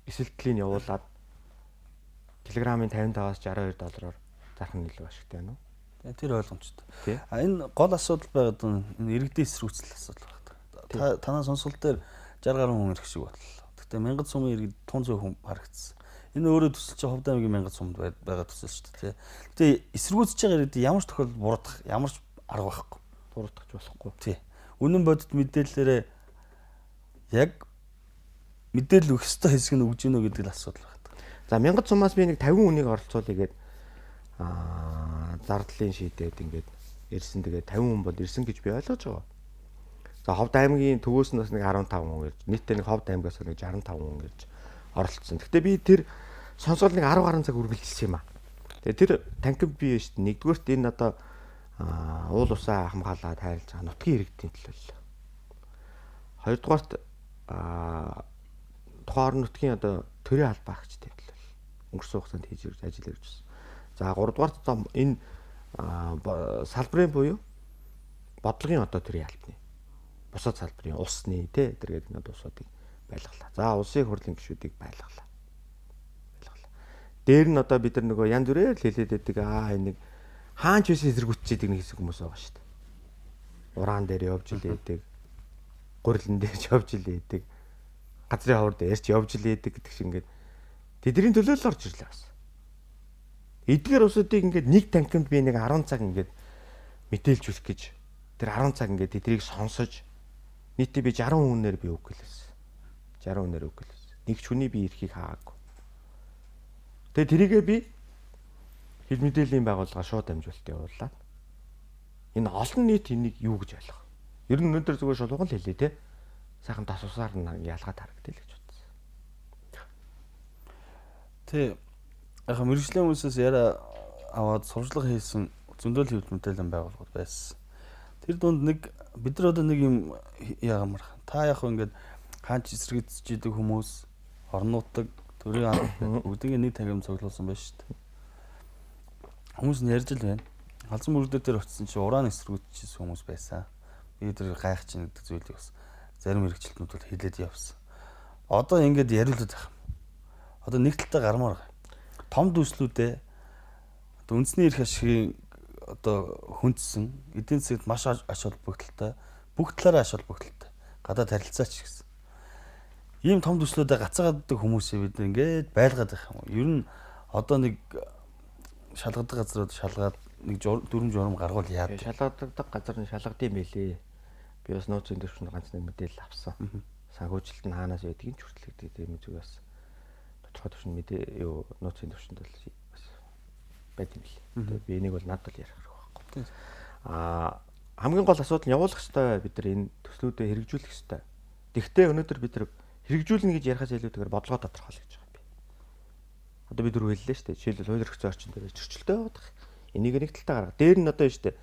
эсэлтлийн явуулаад килограммын $55-аас $62 зарах нь илүү ашигтай байна уу? Тэр ойлгомжтой. Энэ гол асуудал байгаад энэ иргэдийн эсрүүцэл асуудал байна. Танаа сонсгол дээр 60 гаруй хүн ирэх шиг бодлоо. Гэхдээ 1000 сумын иргэд 500 хүн харагдсан. Энэ өөрөө төсөл чинь Ховд аймгийн 1000 сумд байгаа төсөл шүү дээ. Гэтэ эсэргүүцэж байгаа иргэд ямар ч тохиолдолд буруудах ямар ч арга байхгүй. Буруудах болохгүй. Тий. Үнэн бодит мэдээллээрээ яг мэдээлэл өгөх ёстой хэсэг нь өгж гинөө гэдэг л асуудал байна. За 1000 сумаас би нэг 50 хүнийг оролцуулъя гээд зардлын шийдээд ингээд ирсэн. Тэгээд 50 хүн бол ирсэн гэж би ойлгож байгаа. За Ховд аймгийн төвөөс нь бас нэг 15 хүн ирж, нийтдээ нэг Ховд аймгаас нэг 65 хүн ирж оролцсон. Гэхдээ би тэр сонсгол нэг 10 гаруй цаг үргэлжилсэн юм аа. Тэгээ тэр танкив бие шүү дээ. Нэгдүгээрт энэ одоо уул усаа хамгаалаад хайрлаж байгаа нутгийн иргэдийн төлөө. Хоёрдугаарт тухайн орон нутгийн одоо төрийн албаагчдын төлөө өнгөрсөн хугацаанд хийж ирж ажил хийж байна. За гуравдугаарт энэ салбарын буюу бодлогын одоо төрийн албаны бусад салбарын улсны тэ тэргээд нэг усуудыг байлгалаа. За улсын хурлын гишүүдийг байлгалаа. Дээр нь одоо бид нар нөгөө янз бүрээр л хэлээд байдаг нэг хаанч биш эсэргүүцчихэд нэг хэсэг хүмүүс байгаа шүү дээ. Ураан дээр явж илээдэг, гурилан дээр явж илээдэг, газрын хавар дээрч явж илээдэг гэдэг шиг ингээд тэдний төлөө л орж ирлээ бас. Эдгээр усуудыг ингээд нэг танкинд би нэг 10 цаг ингээд мэдээлж үлэх гэж тэр 10 цаг ингээд тэдрийг сонсож нийтдээ би 60 хүнээр би өгүүлсэн. 60 хүнээр өгүүлсэн. Нэг ч хүний би эрхийг хаагүй. Тэгээ тэрийгээ би хил мэдээллийн байгууллага шууд дамжуулалт явуулаад энэ олон нийт энийг юу гэж ойлгох. Ер нь өнөөдөр зүгээр шулуухан л хэлээ те. Сайхан тас усаар нь ялгаад харагдъя л гэж бодсон. Тэг. Яг мэрэгжлийн хүмүүсээс яриа аваад сурчлага хийсэн зөндөл хэвлэл мэдээллийн байгууллагууд байсан. Тэр дунд нэг бид нар одоо нэг юм яамар. Та яг ингээд хаанч эсэргүүцэж идэг хүмүүс орнуудаг төрийн бүгдийг нэг тагим цуглуулсан байна шүү дээ. Хүмүүс нь ярьж л байна. Халзан мөрөгдөр дээр очсон чинь уран эсэргүүцчихсэн хүмүүс байсан. Би тэр гайх чинь гэдэг зүйлийг бас зарим мэрэгчлэтнүүд бол хэлээд явсан. Одоо ингээд яриулаад байх. Одоо нэг талтай гармаар байгаа. Том дүслүүдээ одоо үндэсний эрх ашигын одоо хүндсэн эдийн засагт маш ач холбогдолтой бүх талаараа ач холбогдолтой гадаад харилцаач гэсэн. Ийм том төслүүдэд гацаагааддаг хүмүүсээ бид ингээд байлгаад байх юм. Ер нь одоо нэг шалгадаг газрууд шалгаад нэг дүрм журам гаргуул яа. Шалгадаг газар нь шалгадсан байлээ. Би бас нууцын төвшөнд ганц нэг мэдээлэл авсан. Санхүүжилт нь хаанаас байдгийг ч хүртэл гэдэг юм зүгээс тодорхой төвшөнд мэдээ юу нууцын төвшөнд бол бас байт юм лээ. Би энийг бол надад л ярих байхгүй. Хамгийн гол асуудал нь явуулах ёстой бид нар энэ төслүүдэд хэрэгжүүлэх ёстой. Тэгвэл өнөөдөр бид нар хэрэгжүүлнэ гэж ярихаас илүүтэйгээр бодлого тодорхойлох гэж байгаа юм. Одоо бид түр хэллээ шүү дээ. Жишээлбэл хууль эрх зүйн орчин дээр зөрчилтэй байгаа. Энийг нэг талдаа гарга. Дээр нь одоо шүү дээ.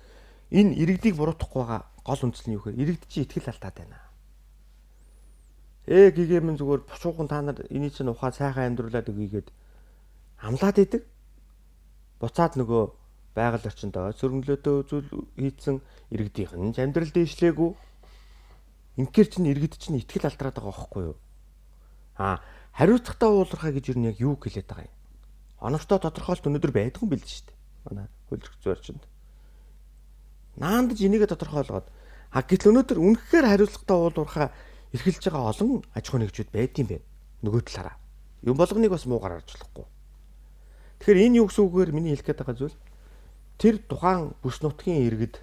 Энэ иргэдийг буруутгахгүй байгаа гол үндэслэл нь юу гэхээр иргэд чинь итгэл алдаад байна. Гэгээмэн зүгээр бушуухан та нар энийг чинь ухаа сайхан амьдруулад өгийгээд амлаад идэг. Буцаад нөгөө байгаль орчинд сөргөнлөөдөө зүйл хийцэн иргэдийнх нь амьдрал дээшлээгүй. Инхээр чинь иргэд чинь итгэл алдраад байгаа байхгүй юу? Хариуцлагатай уулуурхаа гэж юу нэг юу хэлээд байгаа юм. Оновчтой тодорхойлт өнөөдөр байдгүй юм биш үү? Манай хууль зүйн орчинд. Наандж энийг тодорхойлгоод гэтэл өнөөдөр үнэхээр хариуцлагатай уулуурхаа эрхэлж байгаа олон аж ахуй нэгжүүд байдсан байна. Нөгөө талаараа. Юм болгоныг бас муугаар харж болохгүй. Тэгэхээр энэ юу гэсэн үгээр миний хэлэх гээд байгаа зүйл тэр тухайн бүс нутгийн иргэд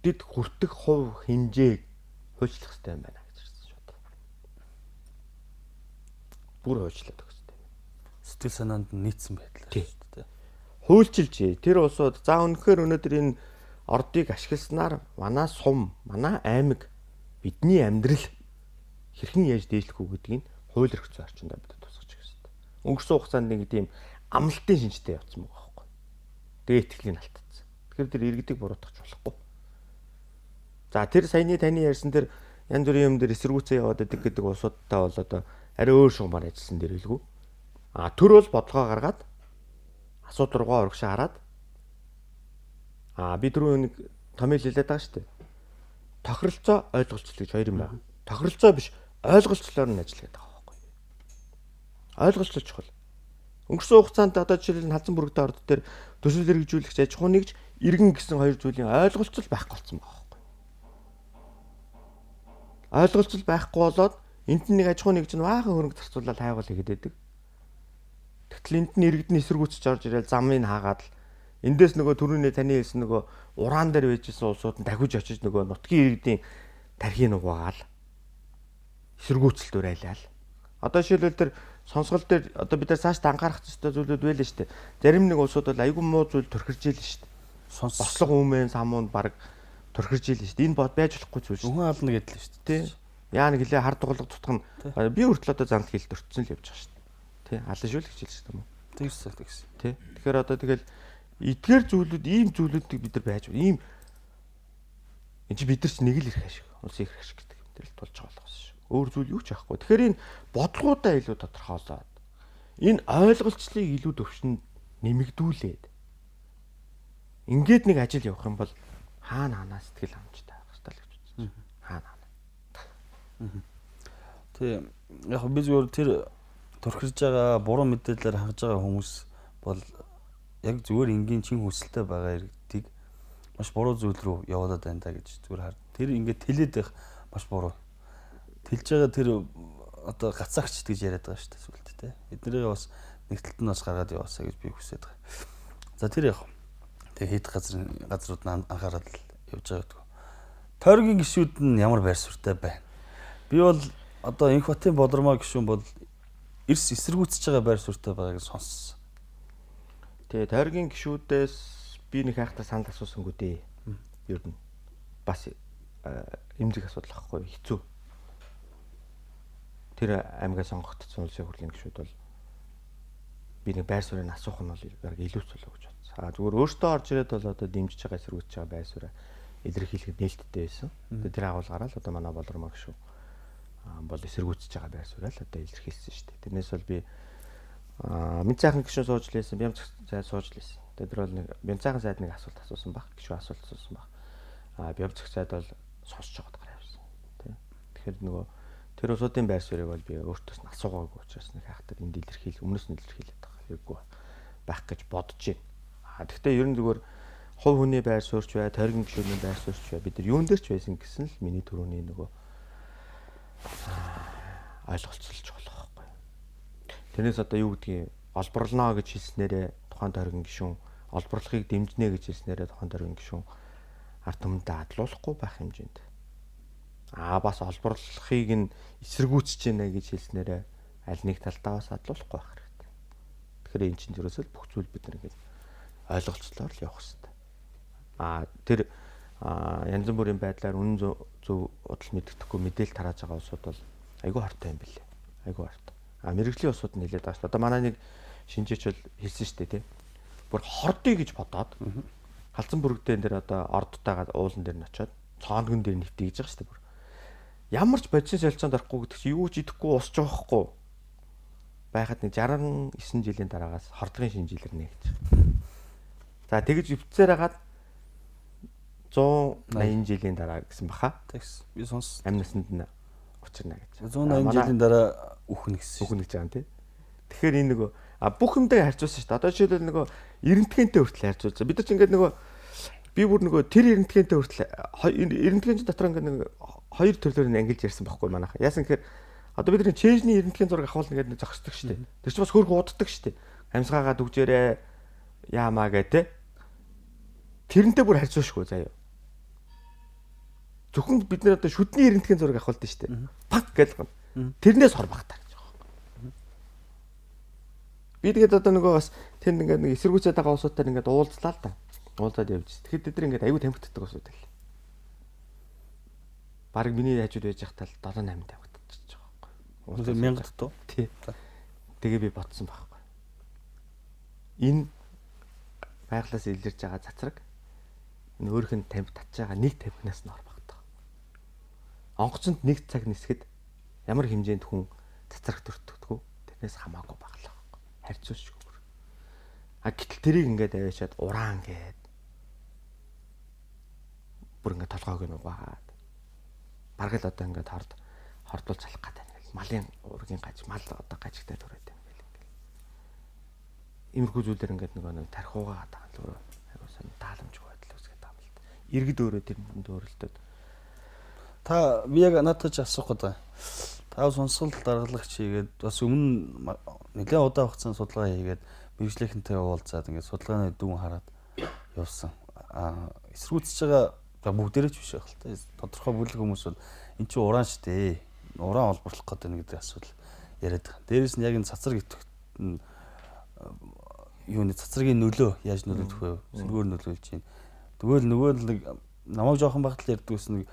дэд хүртэх хувь хэмжээг хуульчлах хэрэгтэй юм байна гэж хэлсэн шүү дээ. Бүр хуульчлаад өгөх хэрэгтэй. Сэтгэл санаанд нийцсэн байдлаар шүү дээ. Хуульчилж тэр улсууд за үнэхээр өнөөдөр энэ ордыг ашигласнаар манай сум, манай аймаг, бидний амьдрал хэрхэн яаж дээшлэх үү гэдгийг хууль эрх зүйн орчинд бид тусгаж ирэх хэрэгтэй. Өнгөрсөн хугацаанд нэг тийм амлалтын шинжтэй явцсан байгаа байхгүй. Тэгээ итгэлийг алдчихсан. Тэгэхээр тэр иргэдийг буруутгах болохгүй. За тэр саяны таны ярьсан тэр янз бүрийн юм дээр эсэргүүцээ яваад идэг гэдэг улсуудтай бол одоо арай өөр шугамар ажилласан дэр хэлгүй. Төр бол бодлогоо гаргаад асуудал руугаа урагшаа хараад би түрүү нэг томьёол хэлээд байгаа шүү дээ. Тохиролцоо ойлголцол гэж хоёр юм байна. Тохиролцоо биш ойлголцлоор нь ажилладаг байгаа байхгүй. Ойлголцол чухал. Өнгөрсөн хугацаанд одоо жишээлбэл халзан бүрэгдээ орд дээр төсөл хэрэгжүүлэгч аж ахуй нэгж иргэн гэсэн хоёр зүйлийн ойлголцол байхгүй болсон байгаа байхгүй. Ойлголцол байхгүй болоод энд нэг аж ахуй нэгж нь баахан хөрөнгө зарцуулаад хайгуул хийгээд байдаг. Тэгтэл энд нь иргэдний эсэргүүцэж орж ирэл замыг хаагаад л эндээс нөгөө түрүүний таны хэлсэн нөгөө ураан дээр байжсэн улсууд нь дахиж очиж нөгөө нутгийн иргэдийн тархийг угаагаал эсэргүүцэлд урайлал. Одоо жишээлбэл тэр сонсгол дээр одоо бид нар цааш анхаарах ёстой зүйлүүд байлаа шүү дээ. Зарим нэг улсууд бол айгүй муу зүйл төрхирж ийл шүү дээ. Бослого өмнө самуунд баг төрхирж ийл шүү дээ. Энэ бод байж болохгүй зүйл шүү. Үхэн ална гэдэл шүү дээ. Яа нэг хэлээ хар дугалга тутах нь би хүртэл одоо зант хэл төрчихсөн л явж байгаа шүү дээ. Тэ алан шүү л гэж хэлсэн юм уу? Тэгс. Тэ. Тэгэхээр одоо тэгэл эдгээр зүйлүүд ийм зүйлүүдийг бид нар байж ийм энэ чи бид нар ч нэг л ирэх ашиг. Улсын ирэх ашиг гэдэг юм дээр л тулж байгаа болохсон шүү. Өөр зүйл юу ч байхгүй. Тэгэхээр энэ бодлогуудаа илүү тодорхойлоод энэ ойлголцлыг илүү төвшөнд нэмэгдүүлээд ингээд нэг ажил явах юм бол хаана сэтгэл хангамжтай байх хэрэгтэй л гэж үзсэн. Хаана. Тэг. Яг би зүгээр тэр төрхирж байгаа буруу мэдээлэлээр хангаж байгаа хүмүүс бол яг зүгээр энгийн чин хүсэлтэй байгаа иргэдийг маш буруу зүйл рүү явуулаад байна да гэж зүгээр хар. Тэр ингээд тэлээд байх маш буруу. Тэлж байгаа тэр одоо гацаагч гэж яриад байгаа шүү дээ сүлд те. Эднэрийг бас нэгдэлт нь бас гаргаад яваасаа гэж би хүсэж байгаа. За тэр яг тэг хэд газрууд нь анхаарал явж байгаа гэдэг. Тойргийн гишүүд нь ямар байр суурьтай байна. Би бол одоо Инхбатын Бодрмаа гишүүн бол эрс эсэргүүцэж байгаа байр суурьтай байгааг сонссон. Тэгээ тойргийн гишүүдээс би нэг хайхтаа санал асуусангүй дээ. Ер нь бас эмзэг асуудал ахгүй хэцүү. Тэр аймгаа сонгогдсон улсын хурлын гишүүд бол би нэг байр суурийг асуух нь бол яг илүү цолоо гэж бодсон. Зүгээр өөртөө орж ирээд бол одоо дэмжиж байгаа эсэргүүцэж байгаа байр суурийг илэрхийлэхэд нээлттэй байсан. Тэр агуулгаараа л одоо манай Бодрмаа гишүү бол эсэргүүцэж байгаа байр суурийг л одоо илэрхийлсэн шүү дээ. Тэрнээс бол би Мэд сайхан гишүүн сууж лээсэн, бямц сайд сууж лээсэн. Тэр бол нэг бямц сайхан сайд нэг асуулт асуусан баг. Гишүүн асуулт асуусан баг. Бямц сайд бол сонсож байгаад гараа явсан. Тэ. Тэгэхээр нөгөө тэр улсуудын байр суурийг бол би өөртөөс нь асуугаагүй учраас нэг хайхтар энд илэрхийл, өмнөөс нь илэрхийлээд байгаа хэрэггүй байх гэж бодож байна. Гэхдээ ер нь зүгээр хувь хүний байр суурьч бай, тойргийн гишүүний байр суурьч бай бид нар юун дээр ч байсан гэсэн л миний түрүүний нөгөө ойлголцолж болох. Тэрнээс одоо юу гэдгийг олборлоно гэж хэлснээрээ тухайн тойргийн гишүүн олборлохыг дэмжнэ гэж хэлснээрээ тухайн тойргийн гишүүн ард түмэндээ адлуулахгүй байх хэмжээнд. Бас олборлохыг нь эсэргүүцэж байна гэж хэлснээрээ аль нэг талдаа бас адлуулахгүй байх хэрэгтэй. Тэгэхээр энэ чинь ерөөсөө бүх зүйл бид нар ингэж ойлголцлоор л явах хэрэгтэй. Тэр янз бүрийн байдлаар үнэн зөв удал мэддэхгүй мэдээлэл тарааж байгаа улсууд бол айгүй хортой юм билээ. Айгүй хортой. Мэргэжлийн усууд нь хэлээд байгаа шүү дээ. Одоо манай нэг шинжээч бол хэлсэн шүү дээ, тий. Бүр хордъё гэж бодоод халзан бүрэгдэн дээр одоо ордтойгаа уулан дээр нь очиод цооногн дээр нэвтий гэж байгаа шүү дээ бүр. Ямар ч бодис солилцоонд орохгүй гэдэг чи юу ч идэхгүй усч байхгүй. Байхад нэг 69 жилийн дараагаас хордгийн шинжилэрнэ гэж. За тэгэж өвчсээр хагаад 180 жилийн дараа гэсэн баха. Тэгс. Би сонссон. Амь насанд нь учирна гэж. 180 жилийн дараа үхнэ гэсэн. Үхнэ гэж байгаа юм тий. Тэгэхээр энэ нөгөө бүх юмдаа харьцуулсан шүү дээ. Одоо жишээлбэл нөгөө эрентгэнтэй хүртэл харьцуулсан. Бид нар ч ингээд нөгөө би бүр нөгөө тэр эрентгэнтэй хүртэл эрентгэн дотор ингээд нэг хоёр төрлөөр нь ангилж ярьсан байхгүй манайха. Яасан гэхээр одоо бидний чэйжний эрентгэн зураг авахулна гэдэг нэг зогсдог шүү дээ. Тэр чинь бас хөрх уддаг шүү дээ. Амьсгаагаа дүгжээрээ яамаа гэдэг. Тэрнтэй бүр харьцуулшгүй заяа. Зөвхөн бид нэр одоо шүдний эрентгэн зураг авахулдаг шүү дээ. Пак гэж гоо. Тэрнээс хор багтаа гэж байгаа. Би тэгээд одоо нөгөө бас тэнд ингээд нэг эсэргүүцээд байгаа улсуудаар ингээд уулзлаа л да. Уулзаад явж. Тэгэхээр тэд нар ингээд аюу тамхитдаг усуд л. Бараг миний хажууд байж захтал 7-8 тамхитчихж байгаа байхгүй. 1000 дутуу. Тий. Тэгээ би ботсон байхгүй. Энэ байглаас илэрж байгаа цацраг энэ өөрийнх нь тамхи татж байгаа нэг тамхинаас нь ор багтдаг. Онгоцонд нэг цаг нисгэд ямар хэмжээнд хүн цацраг төртөгдгөө тэрнээс хамаагүй баглаа. Харьцуулшгүй. Гэтэл тэрийг ингээд аваачаад ураан гээд бүр ингээд толгойг нь угаагаад бараг л одоо ингээд хордуул залах гэдэг юм. Малын ургийн гаж мал одоо гажигтай төрөөд юм гэл ингээд. Иймэрхүү зүйлээр ингээд нэг тархуугаа таалуу аюу сан тааламжгүй байдал үүсгээд байгаа юм л да. Иргэд өөрөө тэрэнд өөрөлдөд. Та би яг надад ч асуух гэдэг. Та сонсгол даргалагч хийгээд бас өмнө нэлээд удаан хугацаанд судалгаа хийгээд мэржлийнхэнтэй уулзаад ингээд судалгааны дүүн хараад явсан. Эсрүүцэж байгаа бүгдээрээ ч биш байх л та. Тодорхой бүлэг хүмүүс бол эн чинь уран штэ. Уран олборлох гэдэг нэг асуудал яриад байгаа. Дээрээс нь яг энэ цацраг итгэх юуны цацрагийн нөлөө яаж нөлөөлөх вэ? Сэргээр нөлөөлж чинь. Тэгвэл нөгөө нэг намайг жоохон багт л ярьдаг ус нэг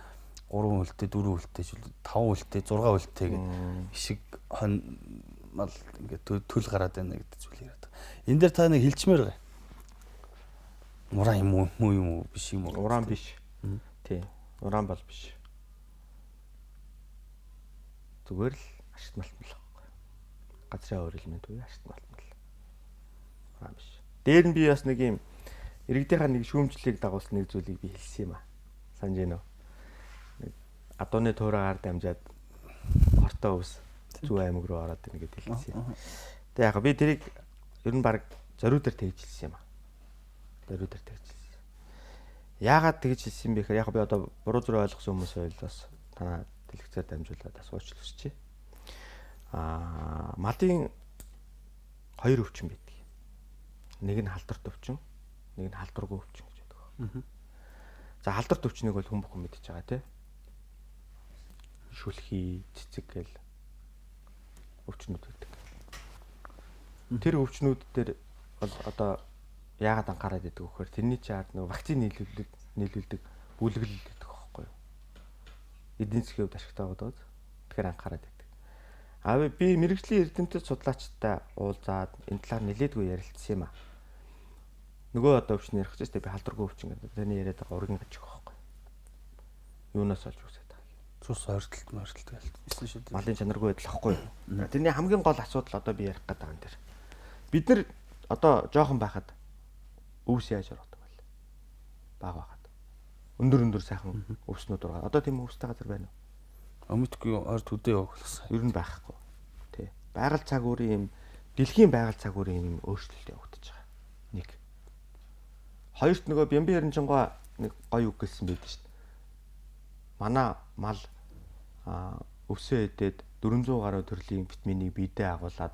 3 үлтэй, 4 үлтэй, 5 үлтэй, 6 үлтэй гэх ишиг хон мал ингээд төл гараад байна гэдэг зүйл яриад. Энэ дээр та нэг хэлчмээр байгаа. Уран юм уу биш юм уу? Уран биш. Тий. Уран бол биш. Зүгээр л ашигт малтмал байхгүй. Газрын өөр элемент үе ашигт малтмал. Уран биш. Дээр нь би бас нэг юм иргэдийнхаа нэг шүүмжлэлийг дагуулсан нэг зүйлийг би хэлсэн юм аа. Санаж байна уу? Адууны туураагаар дамжаад хортоо ус зүү аймаг руу ороод ийн гэдэг хэлсэн юм. Тэг яг би тэрийг ер нь баг зориуд дээр тэгж хэлсэн юм аа. Зориуд дээр тэгж хэлсэн. Яагаад тэгж хэлсэн бэ гэхээр яг би одоо буруу зүрх ойлгосон хүмүүс байл бас танаа дэлгэцээр дамжуулаад асууж хүсчихье. Малын хоёр өвчин байдаг. Нэг нь халдварт өвчин, нэг нь халдваргүй өвчин гэж байдаг. За халдварт өвчнийг бол хүн бүхэн мэдчихэж байгаа тийм. Шүлхий, цэцэг гэл өвчнүүд байдаг. Тэр өвчнүүд дээр бол одоо яагаад анхаарал өгдөг вэ гэхээр тэрний чинь ард нэг вакцины нийлүүлдэг бүлэглэл гэдэг байхгүй юу? Эдийн засгийн хувьд ашигтай байгаа даа. Тэгэхээр анхаарал өгдөг. Би мэрэгжлийн эрдэмтэд судлаачтай уулзаад энэ талаар нэлээдгүй ярилцсан юм аа. Нөгөө одоо өвчин ярих гэж би халдваргүй өвчин гэдэг. Тэрний яриад байгаа ургийн гажиг байхгүй юу? Юунаас олж үсээд цус ойртолт гэлсэн шүү дээ. Малын чанаргүй байдал ахгүй юу? Тэрний хамгийн гол асуудал одоо би ярих гэдэг юм дээр. Бид нар одоо жоохон байхад өвс яаж ордог вэ? Бага байхад. Өндөр сайхан өвснүүд ургаа. Одоо тийм өвстэй газар байна уу? Өмнөдгүй ойр төдөө явуулсан. Ер нь байхгүй. Тий. Байгаль цагуурын юм дэлхийн байгаль цагуурын юм өөрчлөлт явагдаж байгаа. Нэг. Хоёрт нөгөө Бямби Яринжингоо нэг гоё үг гэлсэн байдаг шүү дээ. Манай мал өвсөө идээд 400 гаруй төрлийн витаминыг биедээ агуулад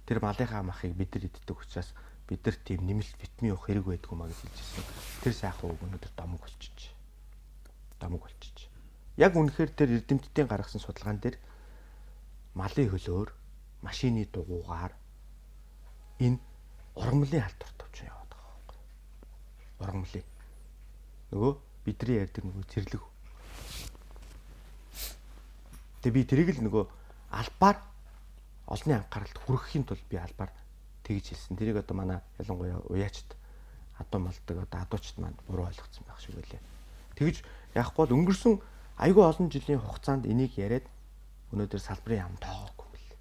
тэр малынхаа махыг бид нар иддэг учраас бид нар тийм нэмэлт витамин авах хэрэг байдгүй маа гэж хэлжсэн. Тэр сайхан үг өнөөдөр домог болчих. Яг үнэхээр тэр эрдэмтдийн гаргасан судалгаан дээр малын хөлөөр машины дугуугаар энэ ургамлын халдварт өвчин яваад байгаа байхгүй. Ургамлын. Нөгөө бидний ярьдаг нөгөө зэрлэг. Тэгээ би тэрийг л нөгөө албаар олонний анхааралд хүргэхийн тулд би албаар тэгж хэлсэн. Тэрийг одоо манай ялангуяа уяачд адуу малдаг одоо адуучд маань буруу ойлгоцсон байх шиг байлаа. Тэгж яахгүй бол өнгөрсөн айгүй олон жилийн хугацаанд энийг яриад өнөөдөр салбарын яам тоогоогүй мэл.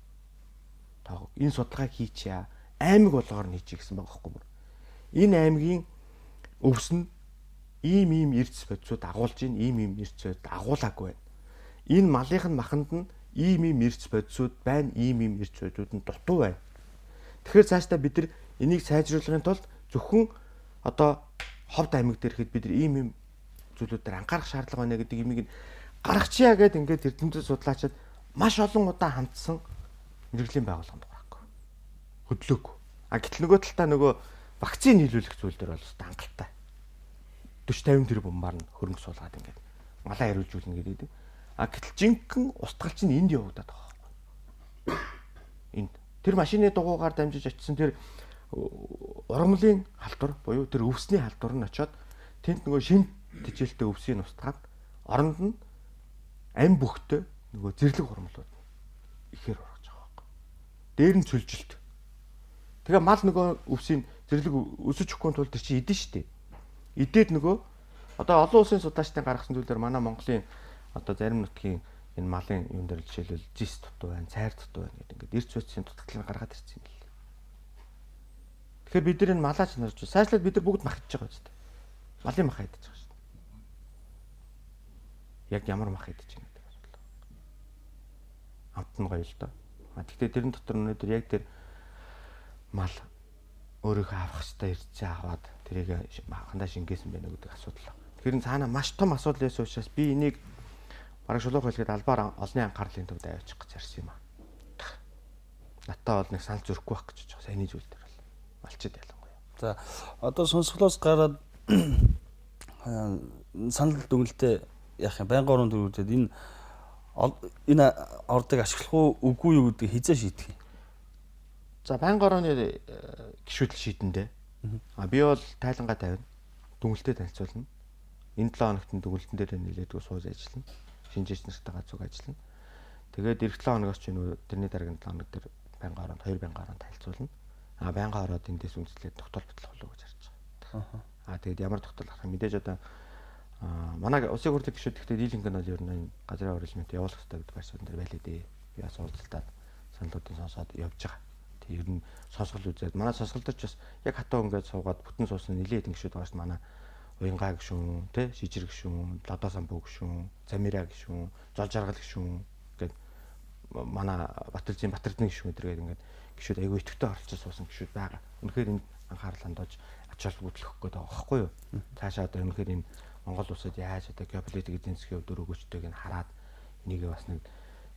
Тоогоо. Энэ судалгааг хийчихье. Аймаг болгоор нь хийчих гэсэн байгаа байхгүй юу? Энэ аймгийн өвс нь ийм эрдэс бодисууд агуулж ийн, ийм эрдэс бодисууд агуулаагүй байна. Энэ малынх нь маханд нь ийм эрдэс бодисууд байна, ийм эрдэс бодисууд нь дутуу байна. Тэгэхээр цаашдаа бид нар энийг сайжруулахын тулд зөвхөн одоо ховд аймаг дээр ихэд бид нар ийм зүйлүүд дээр анхаарах шаардлага байна гэдэг юмыг гаргачиа гэдэг ингээд эрдэмтэд судлаачид маш олон удаа хандсан мэрэгжлийн байгууллаганд байхгүй. Хөдлөөгүй. Гэтэл нөгөө талдаа нөгөө вакцины нийлүүлэх зүйл дээр бол хангалттай. 40-50 тэрбумаар нь хөрөнгө суулгаад ингээд малаа хариулжүүлнэ гэдэг. Гэтэл жинхэнэ устгалч нь энд явагдаад байгаа байхгүй. Энд тэр машины дугуйгаар дамжиж очисон тэр ургамлын халдвар буюу тэр өвсний халдвар нь очиод тэнд нөгөө шин тижээлтэй өвсийг устгаад оронд нь ам бүхтэй нөгөө зэрлэг ургамлууд ихээр ургаж байгаа байхгүй. Дээр нь цөлжилт. Тэгээ мал нөгөө өвсийн зэрлэг өсөж өгөхгүй тул тэр чинь идэн штэ. Идээд нөгөө одоо олон улсын судлаачдын гаргасан зүйлээр манай Монголын одоо зарим нутгийн энэ малын юм дээр жишээлбэл жис дутуу байна, цайр дутуу байна гэдэг ингээд эрс үтсийн дутагдлыг гаргаад ирсэн юм л. Тэгэхээр бид нар энэ малаач нарж сайжлаад бид нар бүгд мах идэж байгаа үстэй. Малын мах идэж байгаа шүү дээ. Яг ямар мах идэж байгаа гэдэг асуулт. Амт нь гоё л доо. Гэхдээ тэрэн дотор өнөөдөр яг тэр мал өөрийнхөө авах хэвээр ирцээ аваад тэрийг хандаа шингээсэн байна гэдэг асуудал. Тэгэхээр цаана маш том асуудал байсан учраас би энийг бараг шулуух хэлгээд албаар олонний анхаарлын төвд аваачих гэж ярьсан юм аа. Натаа бол нэг санал зөрөхгүй байх гэж байгаа. Сайн зүйл дээр бол малчид ялангуяа. За одоо сонсголоос гараад санал дүгнэлтээ яах юм байнгын орон төрүүлээд энэ ордыг ашиглах үгүй юу гэдгийг хизээ шийдэх юм. За байнгын орооны гишүүдл шийдэндээ. Би бол тайлангаа тавина. Дүгнэлтэд танилцуулна. Энэ 7 хоногт дүгнэлтэн дээр нэлээдгүй сууж ажиллана. Шинжээч нартайгаа зүг ажиллана. Тэгээд эх 7 хоногоос ч тэрний дараагийн 7 хоног дээр байнгын ороонд 2 байнгын ороонд танилцуулна. Байнгын ороод эндээс үндэслээд тогтоол бодлох болов гэж харж байгаа. Тэгээд ямар тогтоол авах юм мэдээж одоо манай улсын хурлын гишүүд гэхдээ дийлэнх нь бол ер нь газрын оролцоомжтой явуулах хэрэгтэй гэдэг байрсууд дээр байлээ дээ. Би бас уулзалтад саналуудыг сонсоод явж байгаа. Тэг ер нь сонсгол үзээд манай сонсгол дээр ч бас яг хатаа ингээд суугаад бүтэн суусан нэлээд хэдэн гишүүд байгаа шүү дээ. Манай Уянгаа гишүүн, тэ Шижир гишүүн, Лодоо самбуу гишүүн, Замира гишүүн, Зол жаргал гишүүн гэдэг манай Батэржийн Батэрдны гишүүн өдргээд ингээд гишүүд айгүй идэвхтэй оролцож суусан гишүүд байгаа. Үнэхээр энд анхаарал хандуулж ач холбогдлох гээд байгаа байхгүй юу? Цаашаа одоо үнэхээр энэ Монгол улсад яаж одоо геополитик эзэн засгийн өдөр өгөөчтэйг нь хараад энийг бас нэг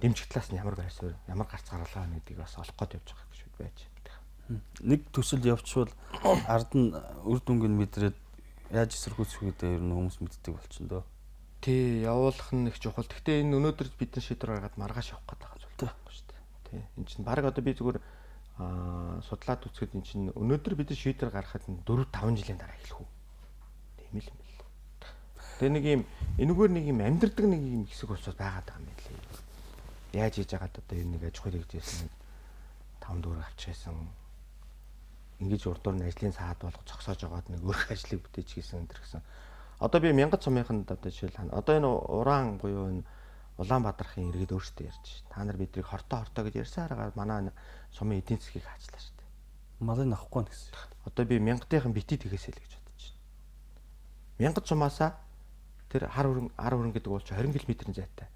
дэмжих талаас нь ямар байр суурь, ямар гарц гаргалгаа гэдгийг бас олох гээд явж байгаа гишүүд байж байна. Нэг төсөл явуучвал ард нь үр дүнг нь мэдрээд яаж эсэргүүцэх гэдэг ер нь хүмүүс мэддэг болчихно доо. Тий, явуулах нь их чухал. Гэхдээ энэ өнөөдөр бид нар шийдвэр гаргаад маргааш явах гэдэг зүйл байхгүй шүү дээ. Тий. Энд чинь баг одоо би зүгээр судлаад үзэхэд эн чинь өнөөдөр бид шийдвэр гаргахад 4-5 жилийн дараа эхлэх үү. Тийм л юм байна. Тэгээ нэг юм энэгээр нэг юм амьдрдаг нэг юм хэсэг болцоод байгаад байгаа юм байна лээ. Яаж хийж яагаад одоо энэ нэг аж ахуйг хийжсэн 5 дүүр авчихсан. Ингэж урдуур нь ажлын саад болгож зогсоож байгаад нэг өөр ажлыг бүтээж хийсэн энэ гэсэн. Одоо би мянгат сумынханд одоо жишээл одоо энэ уран буюу энэ Улаанбаатархын иргэд өөрсдөө ярьж та нар биднийг хортоо гэж ярьсан аргаар манай сумын эдийн засгийг хаачлаа шүү дээ. Малыг авахгүй гэсэн. Одоо би мянгатынхан бити тэгээсэй л гэж бодож байна. Мянгат сумаасаа тэр хар хөрөн гэдэг бол 20 км-ийн зайтай.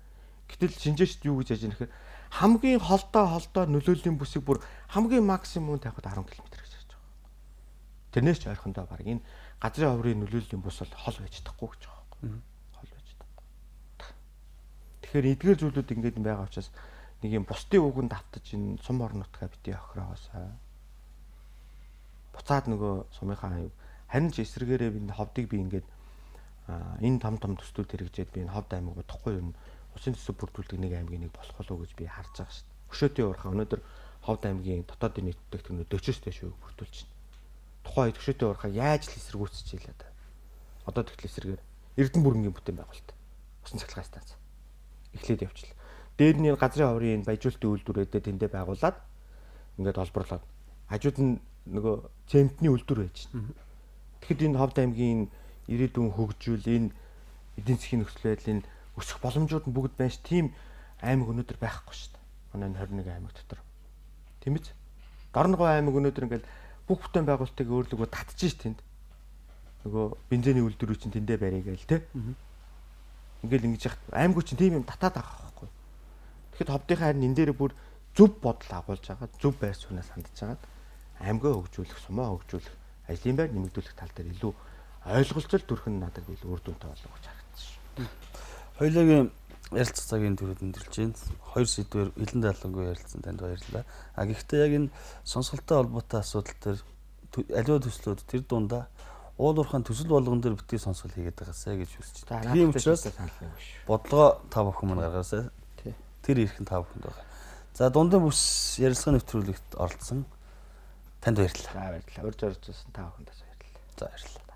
Гэтэл шинжээчд юу гэж яаж яах вэ? Хамгийн холдоо нөлөөллийн бүсийг бүр хамгийн максимум тавихад 10 км гэж ярьж байгаа. Тэрнээс ч ойрхондоо баг энэ газрын хуврын нөлөөллийн бус бол хол байж чадахгүй гэж байгаа юм. Хол байж чадахгүй. Тэгэхээр эдгээр зүйлүүд ингэж байгаа учраас нэг юм бусдын үгэнд автаж энэ сум орон нутгаа бити охироосаа буцаад нөгөө сумынхаа харин ч эсрэгээрээ би ховдыг би ингээд энэ том төслүүд хэрэгжээд би энэ ховд аймаг бодохгүй юм усын төсөв бүрдүүлдэг нэг аймгийн нэг болох болов уу гэж би харж байгаа шүү дээ. Өшөөтийн уурхаа өнөөдөр ховд аймгийн дотоодын нийт бүтээгдэхүүн 40-с дээш бүрдүүлж байна. Тухайн үед өшөөтийн уурхаа яаж л эсэргүүцэж ийлээ да. Одоо тэгтэл эсрэгээр Эрдэнэ бүрэнгийн бүтээн байгуулалт. Усан цахилгаан станц. Эхлээд явчихлаа. Дээр нь газрын хуврын баяжуулалтын үйлдвэрүүдэд тэндээ байгуулад ингээд олборлоод хажууд нь нөгөө цементний үйлдвэр байж байна. Тэгэхэд энэ ховд аймгийн ирээдүйн хөгжүүл энэ эдийн засгийн нөхцөл байдлын өсөх боломжууд нь бүгд байж тийм аймаг өнөөдөр байхгүй шүү дээ. Манай 21 аймаг дотор. Тийм биз? Дорногов аймаг өнөөдөр ингээд бүх бүтээн байгуулалтыг өөрлөгөө татчих ш тэнд. нөгөө бензиний үйлдвэрүүд чинь тэндээ барья гээл те. Ингээл ингэж яхад аймагуй чинь тийм юм татаад байгаа байхгүй. Тэгэхэд ховдынхаа харин энэ дээр бүр зөв бодол агуулж байгаа, зөв байр сууриас хандж байгаа. Аймгаа хөгжүүлэх, сумаа хөгжүүлэх, ажлын байр нэмэгдүүлэх тал дээр илүү ойлголцол төрх нь надад илүү үр дүнтэй болов гэж харагдсан шүү. Хоёулагийн ярилцах цагийн төрөд өндөрлж байна. Хоёр сэдвээр элен даалангүй ярилцсан танд баярлалаа. А гэхдээ яг энэ сонсголтой холбоотой асуудал төр аливаа төслүүд тэр дундаа уулуурхайн төсөл болгон дээр битгий сонсгол хийгээд байгаасаа гэж хүсэж байна. Тийм учраас бодлого та бүхэн мань гаргаасаа. Тэр ирэх нь та бүхэнд байгаа. За дундын бүс ярилцлага нэвтрүүлэгт оролцсон танд баярлалаа. За баярлалаа. Урьж орж ирсэн та бүхэнд баярлалаа. За баярлалаа.